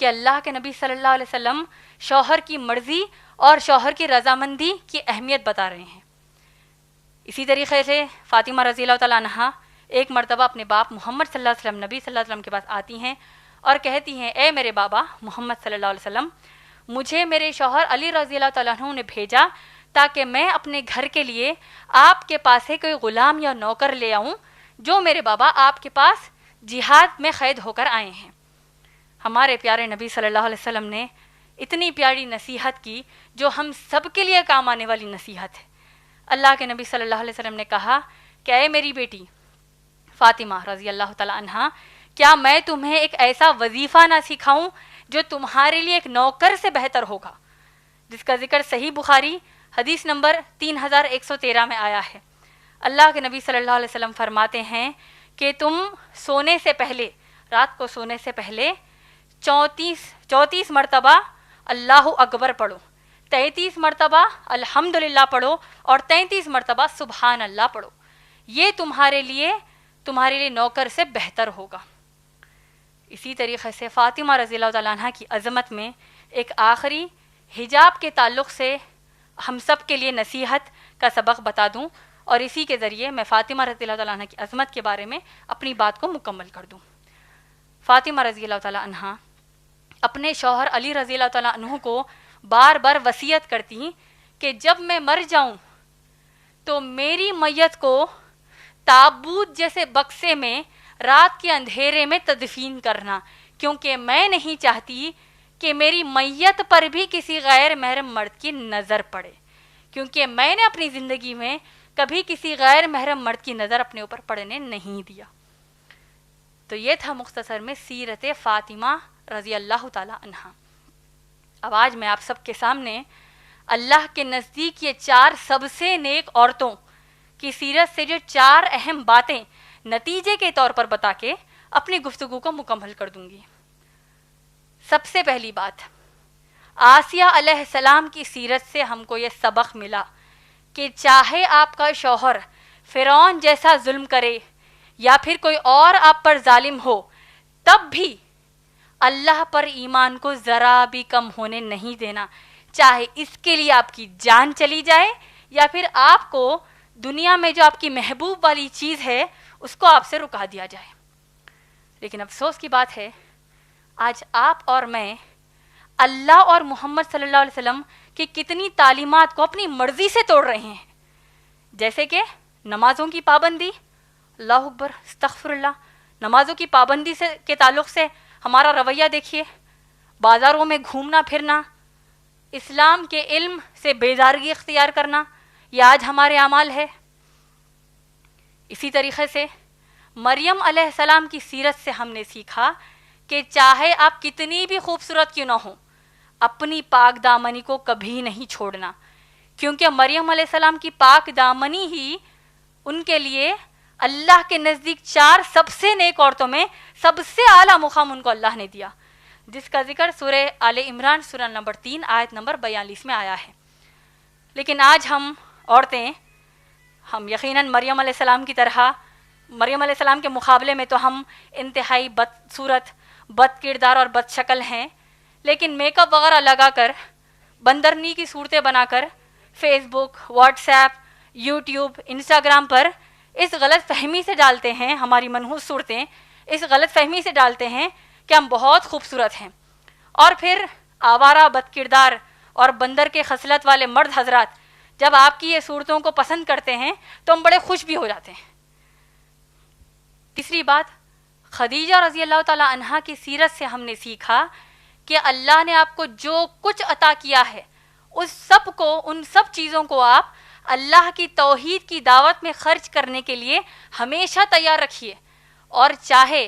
کہ اللہ کے نبی صلی اللہ علیہ وسلم شوہر کی مرضی اور شوہر کی رضامندی کی اہمیت بتا رہے ہیں۔ اسی طریقے سے فاطمہ رضی اللہ تعالیٰ عنہ ایک مرتبہ اپنے باپ محمد صلی اللہ علیہ وسلم نبی صلی اللہ علیہ وسلم کے پاس آتی ہیں اور کہتی ہیں، اے میرے بابا محمد صلی اللہ علیہ وسلم، مجھے میرے شوہر علی رضی اللہ تعالیٰ عنہ نے بھیجا تاکہ میں اپنے گھر کے لیے آپ کے پاس سے کوئی غلام یا نوکر لے آؤں جو میرے بابا آپ کے پاس جہاد میں قید ہو کر آئے ہیں۔ ہمارے پیارے نبی صلی اللہ علیہ وسلم نے اتنی پیاری نصیحت کی جو ہم سب کے لیے کام آنے والی نصیحت ہے۔ اللہ کے نبی صلی اللہ علیہ وسلم نے کہا کہ اے میری بیٹی فاطمہ رضی اللہ تعالیٰ عنہ، کیا میں تمہیں ایک ایسا وظیفہ نہ سکھاؤں جو تمہارے لیے ایک نوکر سے بہتر ہوگا، جس کا ذکر صحیح بخاری حدیث نمبر 3113 میں آیا ہے۔ اللہ کے نبی صلی اللہ علیہ وسلم فرماتے ہیں کہ تم سونے سے پہلے، رات کو سونے سے پہلے 34 مرتبہ اللہ اکبر پڑھو، 33 مرتبہ الحمدللہ پڑھو اور 33 مرتبہ سبحان اللہ پڑھو، یہ تمہارے لیے نوکر سے بہتر ہوگا۔ اسی طریقے سے فاطمہ رضی اللہ تعالیٰ عنہ کی عظمت میں ایک آخری حجاب کے تعلق سے ہم سب کے لیے نصیحت کا سبق بتا دوں، اور اسی کے ذریعے میں فاطمہ رضی اللہ تعالیٰ عنہ کی عظمت کے بارے میں اپنی بات کو مکمل کر دوں۔ فاطمہ رضی اللہ تعالیٰ عنہ اپنے شوہر علی رضی اللہ تعالیٰ عنہ کو بار بار وصیت کرتی کہ جب میں مر جاؤں تو میری میت کو تابوت جیسے بکسے میں رات کے اندھیرے میں تدفین کرنا، کیونکہ میں نہیں چاہتی کہ میری میت پر بھی کسی غیر محرم مرد کی نظر پڑے، کیونکہ میں نے اپنی زندگی میں کبھی کسی غیر محرم مرد کی نظر اپنے اوپر پڑنے نہیں دیا۔ تو یہ تھا مختصر میں سیرت فاطمہ رضی اللہ تعالی عنہا۔ اب آج میں آپ سب کے سامنے اللہ کے نزدیک یہ 4 سب سے نیک عورتوں کی سیرت سے جو 4 اہم باتیں نتیجے کے طور پر بتا کے اپنی گفتگو کو مکمل کر دوں گی۔ سب سے پہلی بات، آسیہ علیہ السلام کی سیرت سے ہم کو یہ سبق ملا کہ چاہے آپ کا شوہر فرعون جیسا ظلم کرے یا پھر کوئی اور آپ پر ظالم ہو، تب بھی اللہ پر ایمان کو ذرا بھی کم ہونے نہیں دینا، چاہے اس کے لیے آپ کی جان چلی جائے یا پھر آپ کو دنیا میں جو آپ کی محبوب والی چیز ہے اس کو آپ سے رکا دیا جائے۔ لیکن افسوس کی بات ہے، آج آپ اور میں اللہ اور محمد صلی اللہ علیہ وسلم کی کتنی تعلیمات کو اپنی مرضی سے توڑ رہے ہیں، جیسے کہ نمازوں کی پابندی، اللہ اکبر استغفر اللہ، نمازوں کی پابندی سے کے تعلق سے ہمارا رویہ دیکھیے، بازاروں میں گھومنا پھرنا، اسلام کے علم سے بیزارگی اختیار کرنا، یہ آج ہمارے اعمال ہے۔ اسی طریقے سے مریم علیہ السلام کی سیرت سے ہم نے سیکھا کہ چاہے آپ کتنی بھی خوبصورت کیوں نہ ہوں، اپنی پاک دامنی کو کبھی نہیں چھوڑنا، کیونکہ مریم علیہ السلام کی پاک دامنی ہی ان کے لیے اللہ کے نزدیک 4 سب سے نیک عورتوں میں سب سے اعلیٰ مقام ان کو اللہ نے دیا، جس کا ذکر سورہ آل عمران سورہ نمبر 3 آیت نمبر 42 میں آیا ہے۔ لیکن آج ہم عورتیں، ہم یقیناً مریم علیہ السلام کی طرح، مریم علیہ السلام کے مقابلے میں تو ہم انتہائی بدصورت، بد کردار اور بد شکل ہیں، لیکن میک اپ وغیرہ لگا کر، بندرنی کی صورتیں بنا کر فیس بک، واٹس ایپ، یوٹیوب، انسٹاگرام پر اس غلط فہمی سے ڈالتے ہیں، ہماری منحوس صورتیں اس غلط فہمی سے ڈالتے ہیں کہ ہم بہت خوبصورت ہیں، اور پھر آوارہ بد کردار اور بندر کے خصلت والے مرد حضرات جب آپ کی یہ صورتوں کو پسند کرتے ہیں تو ہم بڑے خوش بھی ہو جاتے ہیں۔ تیسری بات، خدیجہ رضی اللہ تعالی عنہا کی سیرت سے ہم نے سیکھا کہ اللہ نے آپ کو جو کچھ عطا کیا ہے ان سب چیزوں کو آپ اللہ کی توحید کی دعوت میں خرچ کرنے کے لیے ہمیشہ تیار رکھیے، اور چاہے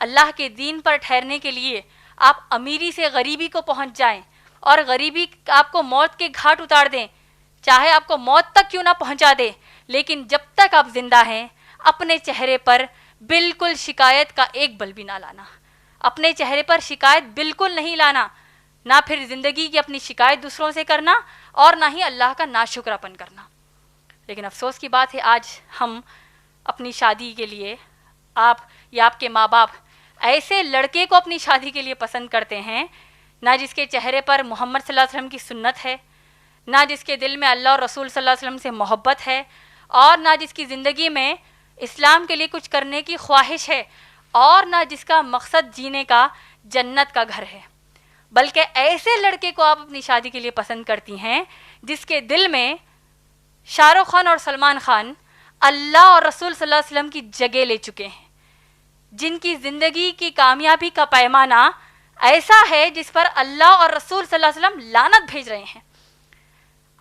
اللہ کے دین پر ٹھہرنے کے لیے آپ امیری سے غریبی کو پہنچ جائیں اور غریبی آپ کو موت کے گھاٹ اتار دیں، چاہے آپ کو موت تک کیوں نہ پہنچا دے، لیکن جب تک آپ زندہ ہیں اپنے چہرے پر بالکل شکایت کا ایک بل بھی نہ لانا، اپنے چہرے پر شکایت بالکل نہیں لانا، نہ پھر زندگی کی اپنی شکایت دوسروں سے کرنا اور نہ ہی اللہ کا ناشکراپن کرنا۔ لیکن افسوس کی بات ہے آج ہم اپنی شادی کے لیے، آپ یا آپ کے ماں باپ ایسے لڑکے کو اپنی شادی کے لیے پسند کرتے ہیں نہ جس کے چہرے پر محمد صلی اللہ علیہ وسلم کی سنت ہے، نہ جس کے دل میں اللہ اور رسول صلی اللہ علیہ وسلم سے محبت ہے، اور نہ جس کی زندگی میں اسلام کے لیے کچھ کرنے کی خواہش ہے، اور نہ جس کا مقصد جینے کا جنت کا گھر ہے، بلکہ ایسے لڑکے کو آپ اپنی شادی کے لیے پسند کرتی ہیں جس کے دل میں شاہ رخ خان اور سلمان خان اللہ اور رسول صلی اللہ علیہ وسلم کی جگہ لے چکے ہیں، جن کی زندگی کی کامیابی کا پیمانہ ایسا ہے جس پر اللہ اور رسول صلی اللہ علیہ وسلم لعنت بھیج رہے ہیں۔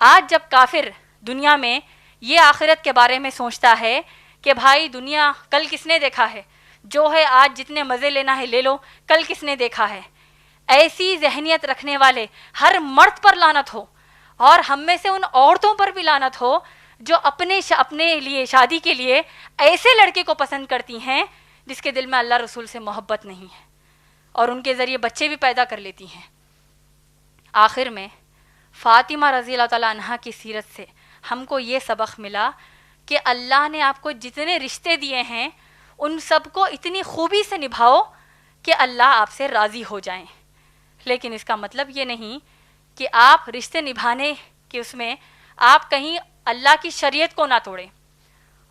آج جب کافر دنیا میں یہ آخرت کے بارے میں سوچتا ہے کہ بھائی دنیا کل کس نے دیکھا ہے، جو ہے آج جتنے مزے لینا ہے لے لو، کل کس نے دیکھا ہے، ایسی ذہنیت رکھنے والے ہر مرد پر لعنت ہو، اور ہم میں سے ان عورتوں پر بھی لعنت ہو جو اپنے لیے شادی کے لیے ایسے لڑکے کو پسند کرتی ہیں جس کے دل میں اللہ رسول سے محبت نہیں ہے، اور ان کے ذریعے بچے بھی پیدا کر لیتی ہیں۔ آخر میں فاطمہ رضی اللہ تعالیٰ عنہا کی سیرت سے ہم کو یہ سبق ملا کہ اللہ نے آپ کو جتنے رشتے دیے ہیں ان سب کو اتنی خوبی سے نبھاؤ کہ اللہ آپ سے راضی ہو جائیں، لیکن اس کا مطلب یہ نہیں کہ آپ رشتے نبھانے کے اس میں آپ کہیں اللہ کی شریعت کو نہ توڑیں۔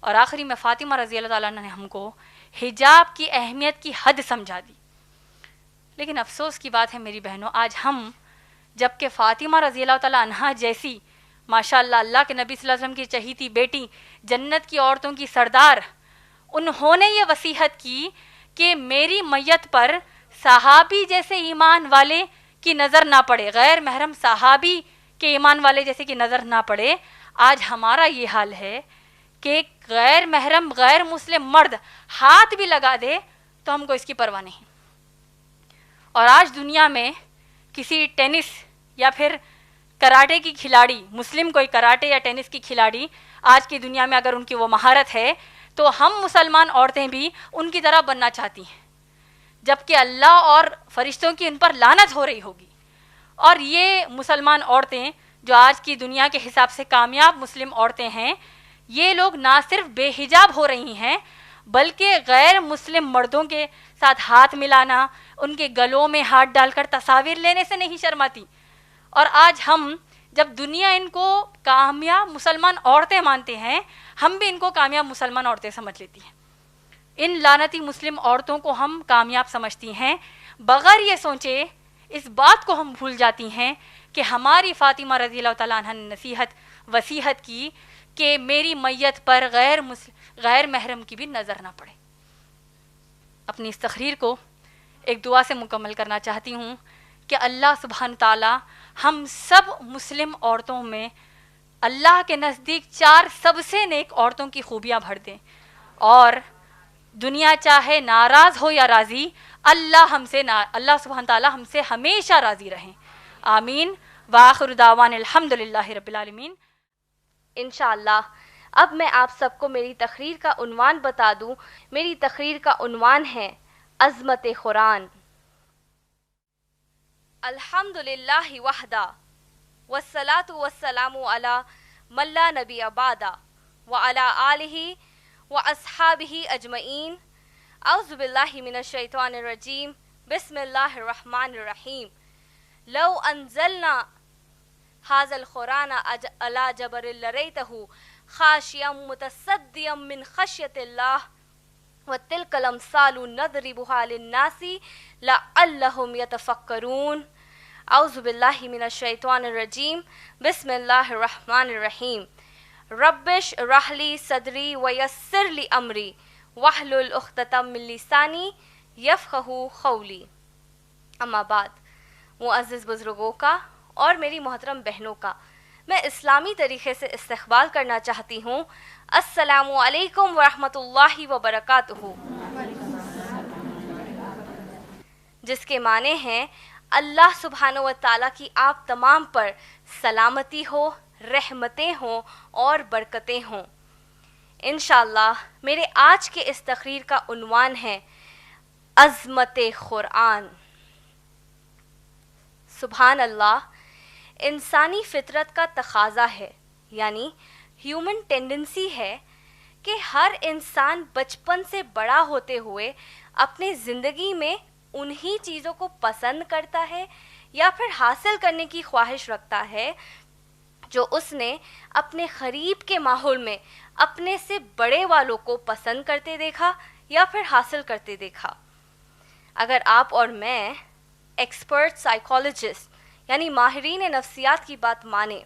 اور آخری میں فاطمہ رضی اللہ تعالیٰ عنہ نے ہم کو حجاب کی اہمیت کی حد سمجھا دی، لیکن افسوس کی بات ہے میری بہنوں، آج ہم جبکہ فاطمہ رضی اللہ تعالیٰ عنہا جیسی ماشاءاللہ اللہ کے نبی صلی اللہ علیہ وسلم کی چہیتی بیٹی، جنت کی عورتوں کی سردار، انہوں نے یہ وصیحت کی کہ میری میت پر صحابی جیسے ایمان والے کی نظر نہ پڑے، غیر محرم صحابی کے ایمان والے جیسے کی نظر نہ پڑے۔ آج ہمارا یہ حال ہے کہ غیر محرم غیر مسلم مرد ہاتھ بھی لگا دے تو ہم کو اس کی پرواہ نہیں۔ اور آج دنیا میں کسی ٹینس یا پھر کراٹے کی کھلاڑی، مسلم کوئی کراٹے یا ٹینس کی کھلاڑی آج کی دنیا میں اگر ان کی وہ مہارت ہے تو ہم مسلمان عورتیں بھی ان کی طرح بننا چاہتی ہیں، جبکہ اللہ اور فرشتوں کی ان پر لعنت ہو رہی ہوگی۔ اور یہ مسلمان عورتیں جو آج کی دنیا کے حساب سے کامیاب مسلم عورتیں ہیں، یہ لوگ نہ صرف بے حجاب ہو رہی ہیں بلکہ غیر مسلم مردوں کے ساتھ ہاتھ ملانا، ان کے گلوں میں ہاتھ ڈال کر تصاویر لینے سے نہیں شرماتی۔ اور آج ہم جب دنیا ان کو کامیاب مسلمان عورتیں مانتے ہیں، ہم بھی ان کو کامیاب مسلمان عورتیں سمجھ لیتی ہیں۔ ان لعنتی مسلم عورتوں کو ہم کامیاب سمجھتی ہیں، بغیر یہ سوچے اس بات کو ہم بھول جاتی ہیں کہ ہماری فاطمہ رضی اللہ تعالیٰ عنہ نے وصیحت کی کہ میری میت پر غیر محرم کی بھی نظر نہ پڑے۔ اپنی اس تقریر کو ایک دعا سے مکمل کرنا چاہتی ہوں کہ اللہ سبحانہ تعالیٰ ہم سب مسلم عورتوں میں اللہ کے نزدیک 4 سب سے نیک عورتوں کی خوبیاں بھر دیں، اور دنیا چاہے ناراض ہو یا راضی، اللہ سبحانہ تعالیٰ ہم سے ہمیشہ راضی رہیں۔ آمین۔ وآخر دعوان الحمدللہ رب العالمین۔ انشاءاللہ اب میں آپ سب کو میری تقریر کا عنوان بتا دوں۔ میری تقریر کا عنوان ہے عظمت قرآن۔ الحمدللہ وحدہ والصلاة والسلام علی من لا نبی بعدہ وعلی آلہ واصحابہ اجمعین۔ اعوذ باللہ من الشیطان الرجیم، بسم اللہ الرحمن الرحیم۔ لو انزلنا هذا القرآن على جبل لرأيته خاشعا متصدعا من خشية الله وتلك الأمثال نضربها للناس لعلهم يتفكرون۔ اعوذ باللہ من الشیطان الرجیم، بسم اللہ الرحمن الرحیم، ربش اشرح لی صدری ویسر لی امری واحلل عقدۃ من لسانی یفقہوا قولی۔ اما بعد، معزز بزرگوں کا اور میری محترم بہنوں کا میں اسلامی طریقے سے استقبال کرنا چاہتی ہوں۔ السلام علیکم ورحمۃ اللہ وبرکاتہ، جس کے معنی ہیں اللہ سبحانہ و تعالیٰ کی آپ تمام پر سلامتی ہو، رحمتیں ہوں اور برکتیں ہوں۔ انشاءاللہ میرے آج کے اس تقریر کا عنوان ہے عظمت قرآن۔ سبحان اللہ، انسانی فطرت کا تقاضا ہے، یعنی ہیومن ٹینڈنسی ہے کہ ہر انسان بچپن سے بڑا ہوتے ہوئے اپنی زندگی میں انہی چیزوں کو پسند کرتا ہے یا پھر حاصل کرنے کی خواہش رکھتا ہے جو اس نے اپنے قریب کے ماحول میں اپنے سے بڑے والوں کو پسند کرتے دیکھا یا پھر حاصل کرتے دیکھا۔ اگر آپ اور میں ایکسپرٹ سائیکالوجسٹ یعنی ماہرین نفسیات کی بات مانیں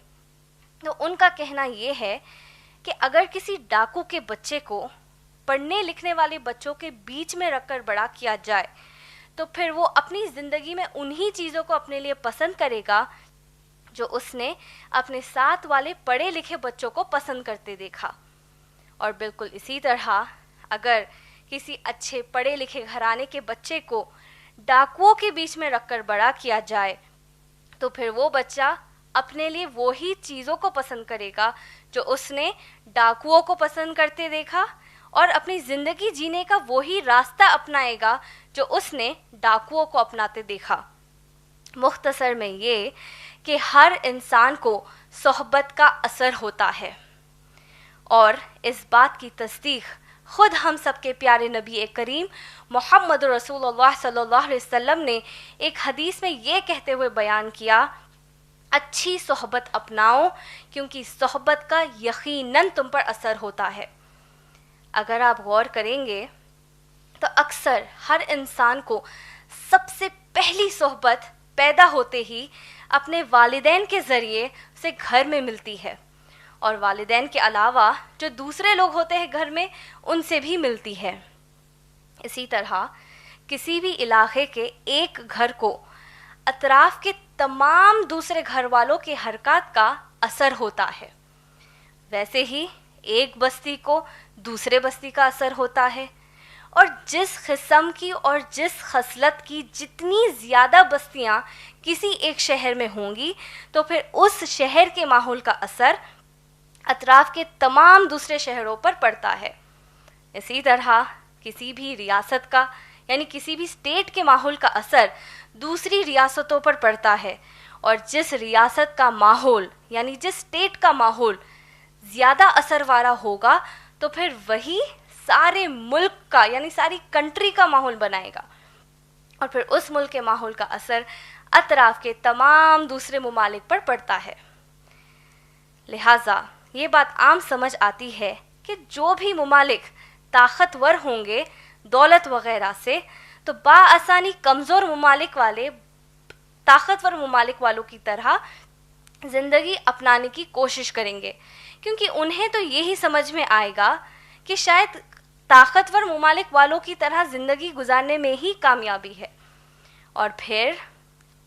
تو ان کا کہنا یہ ہے کہ اگر کسی ڈاکو کے بچے کو پڑھنے لکھنے والے بچوں کے بیچ میں رکھ کر بڑا کیا جائے تو پھر وہ اپنی زندگی میں انہی چیزوں کو اپنے لیے پسند کرے گا جو اس نے اپنے ساتھ والے پڑھے لکھے بچوں کو پسند کرتے دیکھا۔ اور بالکل اسی طرح اگر کسی اچھے پڑھے لکھے گھرانے کے بچے کو ڈاکوؤں کے بیچ میں رکھ کر بڑا کیا جائے تو پھر وہ بچہ اپنے لیے وہی چیزوں کو پسند کرے گا جو اس نے ڈاکوؤں کو پسند کرتے دیکھا، اور اپنی زندگی جینے کا وہی راستہ اپنائے گا جو اس نے ڈاکوؤں کو اپناتے دیکھا۔ مختصر میں یہ کہ ہر انسان کو صحبت کا اثر ہوتا ہے، اور اس بات کی تصدیق خود ہم سب کے پیارے نبی کریم محمد رسول اللہ صلی اللہ علیہ وسلم نے ایک حدیث میں یہ کہتے ہوئے بیان کیا، اچھی صحبت اپناؤ کیونکہ صحبت کا یقیناً تم پر اثر ہوتا ہے۔ اگر آپ غور کریں گے تو اکثر ہر انسان کو سب سے پہلی صحبت پیدا ہوتے ہی اپنے والدین کے ذریعے اسے گھر میں ملتی ہے، اور والدین کے علاوہ جو دوسرے لوگ ہوتے ہیں گھر میں ان سے بھی ملتی ہے۔ اسی طرح کسی بھی علاقے کے ایک گھر کو اطراف کے تمام دوسرے گھر والوں کے حرکات کا اثر ہوتا ہے، ویسے ہی ایک بستی کو دوسرے بستی کا اثر ہوتا ہے، اور جس قسم کی اور جس خصلت کی جتنی زیادہ بستیاں کسی ایک شہر میں ہوں گی تو پھر اس شہر کے ماحول کا اثر اطراف کے تمام دوسرے شہروں پر پڑتا ہے۔ اسی طرح کسی بھی ریاست کا یعنی کسی بھی اسٹیٹ کے ماحول کا اثر دوسری ریاستوں پر پڑتا ہے، اور جس ریاست کا ماحول یعنی جس اسٹیٹ کا ماحول زیادہ اثر والا ہوگا تو پھر وہی سارے ملک کا یعنی ساری کنٹری کا ماحول بنائے گا، اور پھر اس ملک کے ماحول کا اثر اطراف کے تمام دوسرے ممالک پر پڑتا ہے۔ لہٰذا یہ بات عام سمجھ آتی ہے کہ جو بھی ممالک طاقتور ہوں گے دولت وغیرہ سے تو بآسانی کمزور ممالک والے طاقتور ممالک والوں کی طرح زندگی اپنانے کی کوشش کریں گے، کیونکہ انہیں تو یہی سمجھ میں آئے گا کہ شاید طاقتور ممالک والوں کی طرح زندگی گزارنے میں ہی کامیابی ہے، اور پھر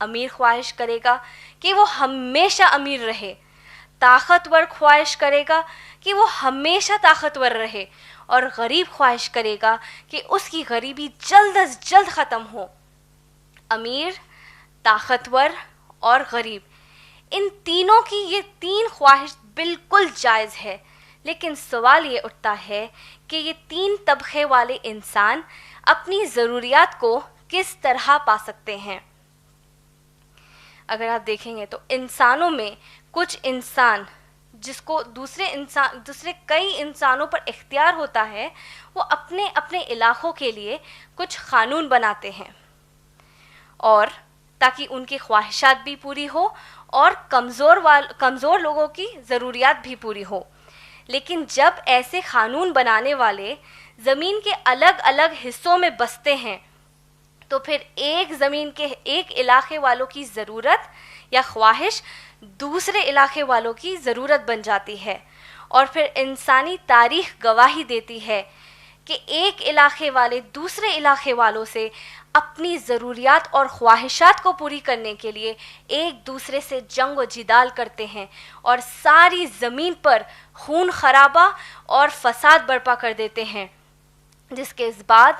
امیر خواہش کرے گا کہ وہ ہمیشہ امیر رہے، طاقتور خواہش کرے گا کہ وہ ہمیشہ طاقتور رہے، اور غریب خواہش کرے گا کہ اس کی غریبی جلد از جلد ختم ہو۔ امیر، طاقتور اور غریب، ان تینوں کی یہ تین خواہش بالکل جائز ہے، لیکن سوال یہ اٹھتا ہے کہ یہ تین طبقے والے انسان اپنی ضروریات کو کس طرح پا سکتے ہیں؟ اگر آپ دیکھیں گے تو انسانوں میں کچھ انسان جس کو دوسرے کئی انسانوں پر اختیار ہوتا ہے، وہ اپنے اپنے علاقوں کے لیے کچھ قانون بناتے ہیں، اور تاکہ ان کی خواہشات بھی پوری ہو اور کمزور لوگوں کی ضروریات بھی پوری ہو۔ لیکن جب ایسے قانون بنانے والے زمین کے الگ الگ حصوں میں بستے ہیں تو پھر ایک زمین کے ایک علاقے والوں کی ضرورت یا خواہش دوسرے علاقے والوں کی ضرورت بن جاتی ہے، اور پھر انسانی تاریخ گواہی دیتی ہے کہ ایک علاقے والے دوسرے علاقے والوں سے اپنی ضروریات اور خواہشات کو پوری کرنے کے لیے ایک دوسرے سے جنگ و جدال کرتے ہیں اور ساری زمین پر خون خرابہ اور فساد برپا کر دیتے ہیں، جس کے بعد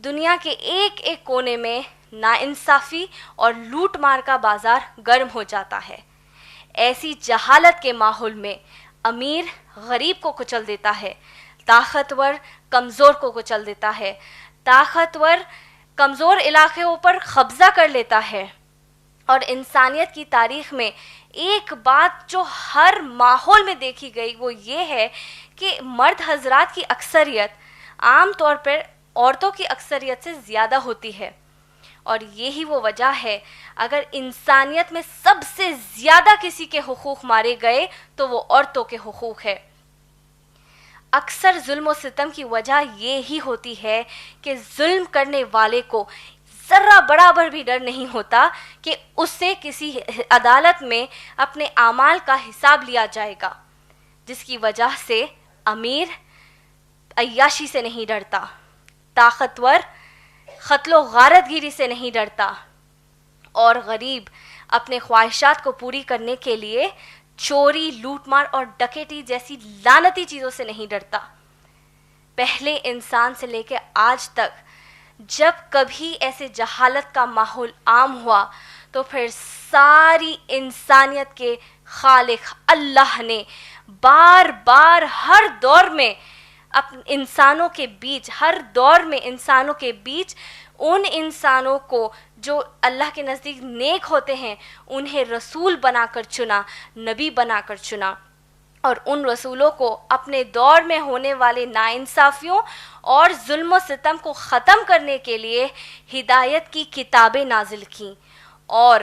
دنیا کے ایک ایک کونے میں ناانصافی اور لوٹ مار کا بازار گرم ہو جاتا ہے۔ ایسی جہالت کے ماحول میں امیر غریب کو کچل دیتا ہے، طاقتور کمزور کو کچل دیتا ہے، طاقتور کمزور علاقوں پر قبضہ کر لیتا ہے، اور انسانیت کی تاریخ میں ایک بات جو ہر ماحول میں دیکھی گئی وہ یہ ہے کہ مرد حضرات کی اکثریت عام طور پر عورتوں کی اکثریت سے زیادہ ہوتی ہے، اور یہی وہ وجہ ہے اگر انسانیت میں سب سے زیادہ کسی کے حقوق مارے گئے تو وہ عورتوں کے حقوق ہے۔ اکثر ظلم و ستم کی وجہ یہ ہی ہوتی ہے کہ ظلم کرنے والے کو ذرا برابر بھی ڈر نہیں ہوتا کہ اس سے کسی عدالت میں اپنے اعمال کا حساب لیا جائے گا، جس کی وجہ سے امیر عیاشی سے نہیں ڈرتا، طاقتور قتل و غارت گیری سے نہیں ڈرتا، اور غریب اپنے خواہشات کو پوری کرنے کے لیے چوری، لوٹ مار اور ڈکیتی جیسی لعنتی چیزوں سے نہیں ڈرتا۔ پہلے انسان سے لے کے آج تک جب کبھی ایسے جہالت کا ماحول عام ہوا تو پھر ساری انسانیت کے خالق اللہ نے بار بار ہر دور میں انسانوں کے بیچ ان انسانوں کو جو اللہ کے نزدیک نیک ہوتے ہیں انہیں رسول بنا کر چنا، نبی بنا کر چنا، اور ان رسولوں کو اپنے دور میں ہونے والے ناانصافیوں اور ظلم و ستم کو ختم کرنے کے لیے ہدایت کی کتابیں نازل کیں، اور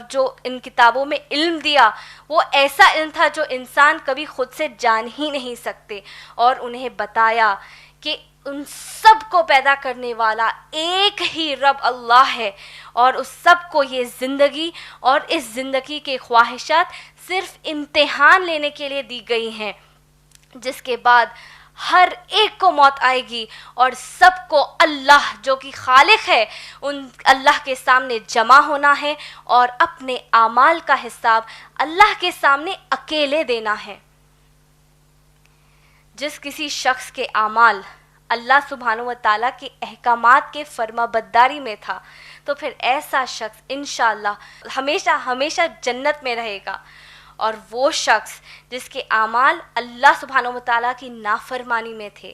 جو ان کتابوں میں علم دیا وہ ایسا علم تھا جو انسان کبھی خود سے جان ہی نہیں سکتے، اور انہیں بتایا کہ ان سب کو پیدا کرنے والا ایک ہی رب اللہ ہے، اور اس سب کو یہ زندگی اور اس زندگی کے خواہشات صرف امتحان لینے کے لیے دی گئی ہیں، جس کے بعد ہر ایک کو موت آئے گی اور سب کو اللہ جو کہ خالق ہے ان اللہ کے سامنے جمع ہونا ہے اور اپنے اعمال کا حساب اللہ کے سامنے اکیلے دینا ہے۔ جس کسی شخص کے اعمال اللہ سبحانہ و تعالیٰ کے احکامات کے فرما برداری میں تھا تو پھر ایسا شخص انشاءاللہ ہمیشہ ہمیشہ جنت میں رہے گا، اور وہ شخص جس کے اعمال اللہ سبحانہ و تعالیٰ کی نافرمانی میں تھے،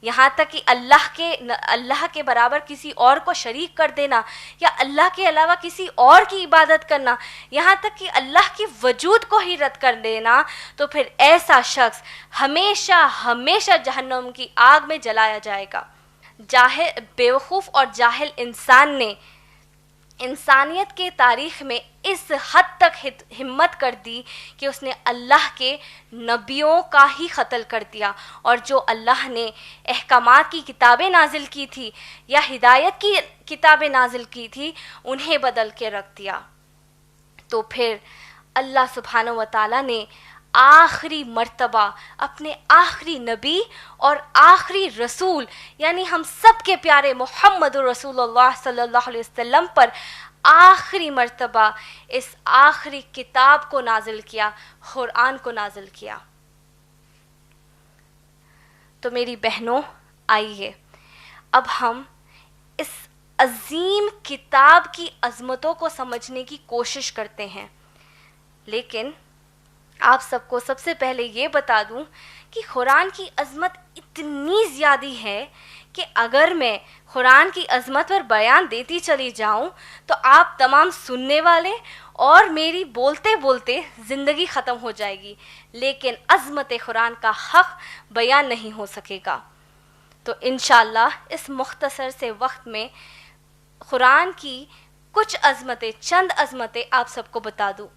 یہاں تک کہ اللہ کے برابر کسی اور کو شریک کر دینا یا اللہ کے علاوہ کسی اور کی عبادت کرنا، یہاں تک کہ اللہ کے وجود کو ہی رد کر دینا، تو پھر ایسا شخص ہمیشہ ہمیشہ جہنم کی آگ میں جلایا جائے گا۔ بیوقوف اور جاہل انسان نے انسانیت کے تاریخ میں اس حد تک ہمت کر دی کہ اس نے اللہ کے نبیوں کا ہی قتل کر دیا، اور جو اللہ نے احکامات کی کتابیں نازل کی تھی یا ہدایت کی کتابیں نازل کی تھی انہیں بدل کے رکھ دیا۔ تو پھر اللہ سبحانہ و تعالیٰ نے آخری مرتبہ اپنے آخری نبی اور آخری رسول یعنی ہم سب کے پیارے محمد رسول اللہ صلی اللہ علیہ وسلم پر آخری مرتبہ اس آخری کتاب کو نازل کیا، قرآن کو نازل کیا۔ تو میری بہنوں آئیے اب ہم اس عظیم کتاب کی عظمتوں کو سمجھنے کی کوشش کرتے ہیں، لیکن آپ سب کو سب سے پہلے یہ بتا دوں کہ قرآن کی عظمت اتنی زیادہ ہے کہ اگر میں قرآن کی عظمت پر بیان دیتی چلی جاؤں تو آپ تمام سننے والے اور میری بولتے بولتے زندگی ختم ہو جائے گی، لیکن عظمت قرآن کا حق بیان نہیں ہو سکے گا۔ تو انشاءاللہ اس مختصر سے وقت میں قرآن کی کچھ عظمتیں، چند عظمتیں آپ سب کو بتا دوں۔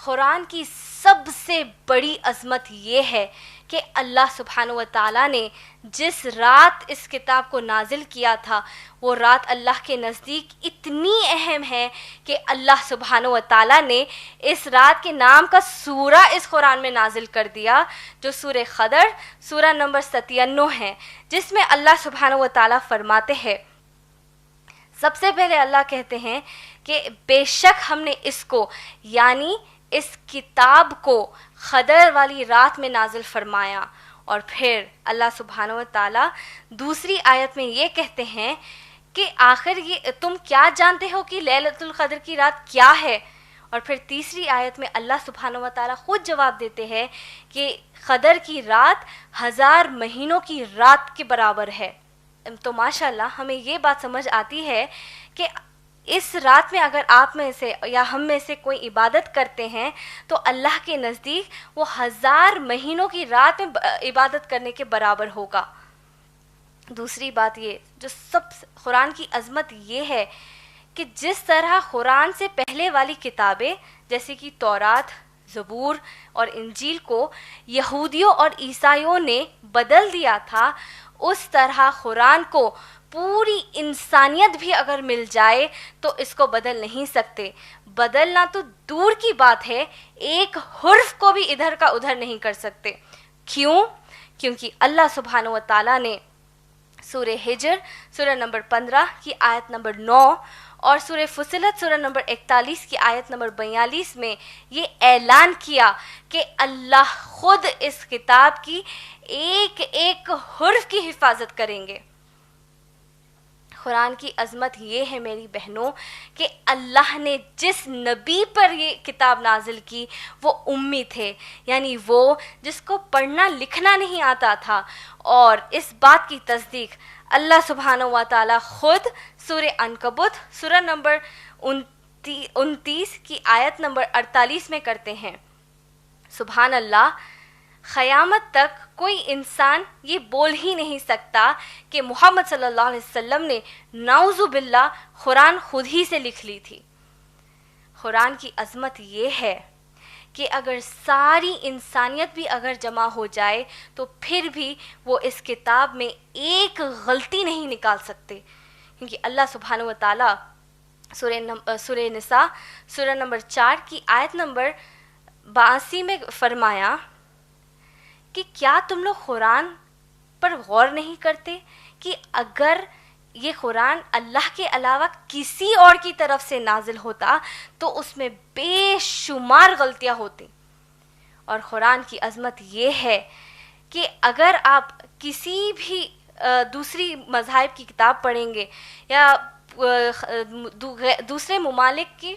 قرآن کی سب سے بڑی عظمت یہ ہے کہ اللہ سبحانہ و تعالیٰ نے جس رات اس کتاب کو نازل کیا تھا وہ رات اللہ کے نزدیک اتنی اہم ہے کہ اللہ سبحانہ و تعالیٰ نے اس رات کے نام کا سورہ اس قرآن میں نازل کر دیا، جو سورہ قدر سورہ نمبر 97 ہے، جس میں اللہ سبحانہ و تعالیٰ فرماتے ہیں، سب سے پہلے اللہ کہتے ہیں کہ بے شک ہم نے اس کو یعنی اس کتاب کو قدر والی رات میں نازل فرمایا. اور پھر اللہ سبحانہ و تعالیٰ دوسری آیت میں یہ کہتے ہیں کہ آخر یہ تم کیا جانتے ہو کہ لیلۃ القدر کی رات کیا ہے؟ اور پھر تیسری آیت میں اللہ سبحانہ و تعالیٰ خود جواب دیتے ہیں کہ قدر کی رات 1000 مہینوں کی رات کے برابر ہے. تو ماشاءاللہ ہمیں یہ بات سمجھ آتی ہے کہ اس رات میں اگر آپ میں سے یا ہم میں سے کوئی عبادت کرتے ہیں تو اللہ کے نزدیک وہ 1000 مہینوں کی رات میں عبادت کرنے کے برابر ہوگا. دوسری بات یہ جو قرآن کی عظمت یہ ہے کہ جس طرح قرآن سے پہلے والی کتابیں جیسے کہ تورات، زبور اور انجیل کو یہودیوں اور عیسائیوں نے بدل دیا تھا، اس طرح قرآن کو پوری انسانیت بھی اگر مل جائے تو اس کو بدل نہیں سکتے. بدلنا تو دور کی بات ہے، ایک حرف کو بھی ادھر کا ادھر نہیں کر سکتے. کیوں؟ کیونکہ اللہ سبحانہ و تعالیٰ نے سورہ ہجر سورہ نمبر 15 کی آیت نمبر 9 اور سورہ فصلت سورہ نمبر 41 کی آیت نمبر 42 میں یہ اعلان کیا کہ اللہ خود اس کتاب کی ایک ایک حرف کی حفاظت کریں گے. قرآن کی عظمت یہ ہے میری بہنوں کہ اللہ نے جس نبی پر یہ کتاب نازل کی وہ امی تھے، یعنی وہ جس کو پڑھنا لکھنا نہیں آتا تھا. اور اس بات کی تصدیق اللہ سبحانہ و تعالیٰ خود سورہ عنکبوت سورہ نمبر 29 کی آیت نمبر 48 میں کرتے ہیں. سبحان اللہ، قیامت تک کوئی انسان یہ بول ہی نہیں سکتا کہ محمد صلی اللہ علیہ وسلم نے نعوذ باللہ قرآن خود ہی سے لکھ لی تھی. قرآن کی عظمت یہ ہے کہ اگر ساری انسانیت بھی اگر جمع ہو جائے تو پھر بھی وہ اس کتاب میں ایک غلطی نہیں نکال سکتے، کیونکہ اللہ سبحانہ و تعالیٰ سورہ نساء سورہ نمبر 4 کی آیت نمبر 82 میں فرمایا کہ کیا تم لوگ قرآن پر غور نہیں کرتے کہ اگر یہ قرآن اللہ کے علاوہ کسی اور کی طرف سے نازل ہوتا تو اس میں بے شمار غلطیاں ہوتی. اور قرآن کی عظمت یہ ہے کہ اگر آپ کسی بھی دوسری مذاہب کی کتاب پڑھیں گے یا دوسرے ممالک کی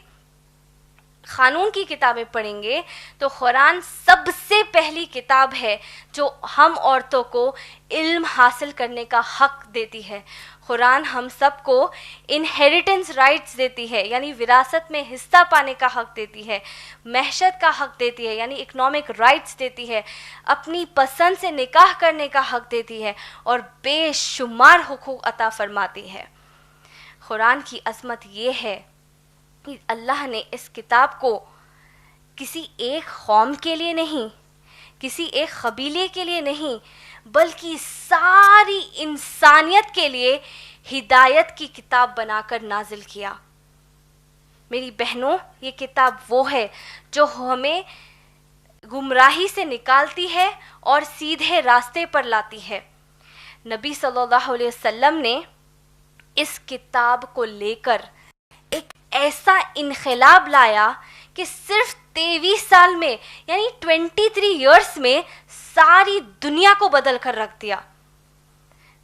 قانون کی کتابیں پڑھیں گے تو قرآن سب سے پہلی کتاب ہے جو ہم عورتوں کو علم حاصل کرنے کا حق دیتی ہے. قرآن ہم سب کو انہیریٹنس رائٹس دیتی ہے، یعنی وراثت میں حصہ پانے کا حق دیتی ہے، معیشت کا حق دیتی ہے یعنی اکنامک رائٹس دیتی ہے، اپنی پسند سے نکاح کرنے کا حق دیتی ہے اور بے شمار حقوق عطا فرماتی ہے. قرآن کی عظمت یہ ہے کہ اللہ نے اس کتاب کو کسی ایک قوم کے لیے نہیں، کسی ایک قبیلے کے لیے نہیں، بلکہ ساری انسانیت کے لیے ہدایت کی کتاب بنا کر نازل کیا. میری بہنوں، یہ کتاب وہ ہے جو ہمیں گمراہی سے نکالتی ہے اور سیدھے راستے پر لاتی ہے. نبی صلی اللہ علیہ وسلم نے اس کتاب کو لے کر ایک ایسا انقلاب لایا کہ صرف 23 سال میں یعنی 23 ایئرس میں ساری دنیا کو بدل کر رکھ دیا.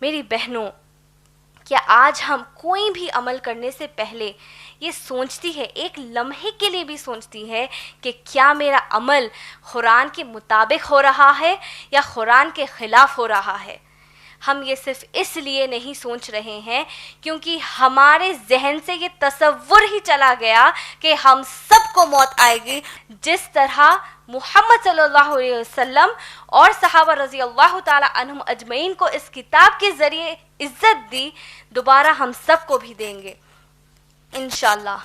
میری بہنوں، کیا آج ہم کوئی بھی عمل کرنے سے پہلے یہ سوچتی ہے، ایک لمحے کے لیے بھی سوچتی ہے کہ کیا میرا عمل قرآن کے مطابق ہو رہا ہے یا قرآن کے خلاف ہو رہا ہے؟ ہم یہ صرف اس لیے نہیں سوچ رہے ہیں کیونکہ ہمارے ذہن سے یہ تصور ہی چلا گیا کہ ہم سب کو موت آئے گی، جس طرح محمد صلی اللہ علیہ وسلم اور صحابہ رضی اللہ تعالی عنہم اجمعین کو اس کتاب کے ذریعے عزت دی، دوبارہ ہم سب کو بھی دیں گے انشاءاللہ.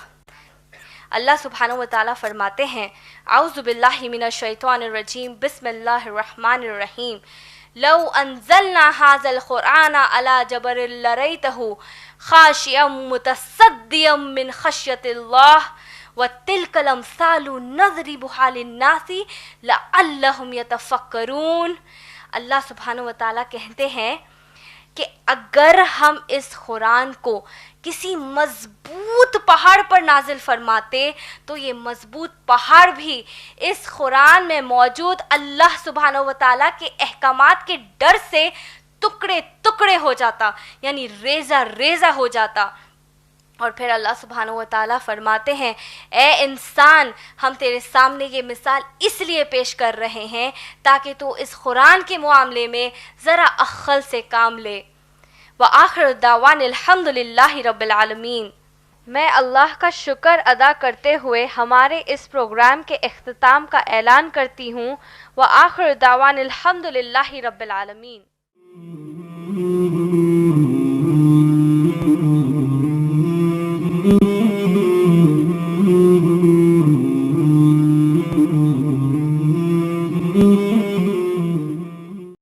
اللہ سبحانہ و تعالیٰ فرماتے ہیں اعوذ باللہ من الشیطان الرجیم بسم اللہ الرحمن الرحیم لو انزلنا هذا القرآن على جبل لرأيته خاشعا متصدعا من خشیة اللہ وَتِلْكَ الْأَمْثَالُ نَضْرِبُهَا لِلنَّاسِ لَعَلَّهُمْ يَتَفَكَّرُونَ۔ اللہ سبحانہ و تعالیٰ کہتے ہیں کہ اگر ہم اس قرآن کو کسی مضبوط پہاڑ پر نازل فرماتے تو یہ مضبوط پہاڑ بھی اس قرآن میں موجود اللہ سبحانہ و تعالیٰ کے احکامات کے ڈر سے ٹکڑے ٹکڑے ہو جاتا، یعنی ریزہ ریزہ ہو جاتا۔ اور پھر اللہ سبحانہ و تعالیٰ فرماتے ہیں اے انسان ہم تیرے سامنے یہ مثال اس لیے پیش کر رہے ہیں تاکہ تو اس قرآن کے معاملے میں ذرا عقل سے کام لے۔ وآخر دعوان الحمد للہ رب العالمین۔ میں اللہ کا شکر ادا کرتے ہوئے ہمارے اس پروگرام کے اختتام کا اعلان کرتی ہوں۔ وآخر دعوان الحمد للہ رب العالمین۔ Mm-hmm.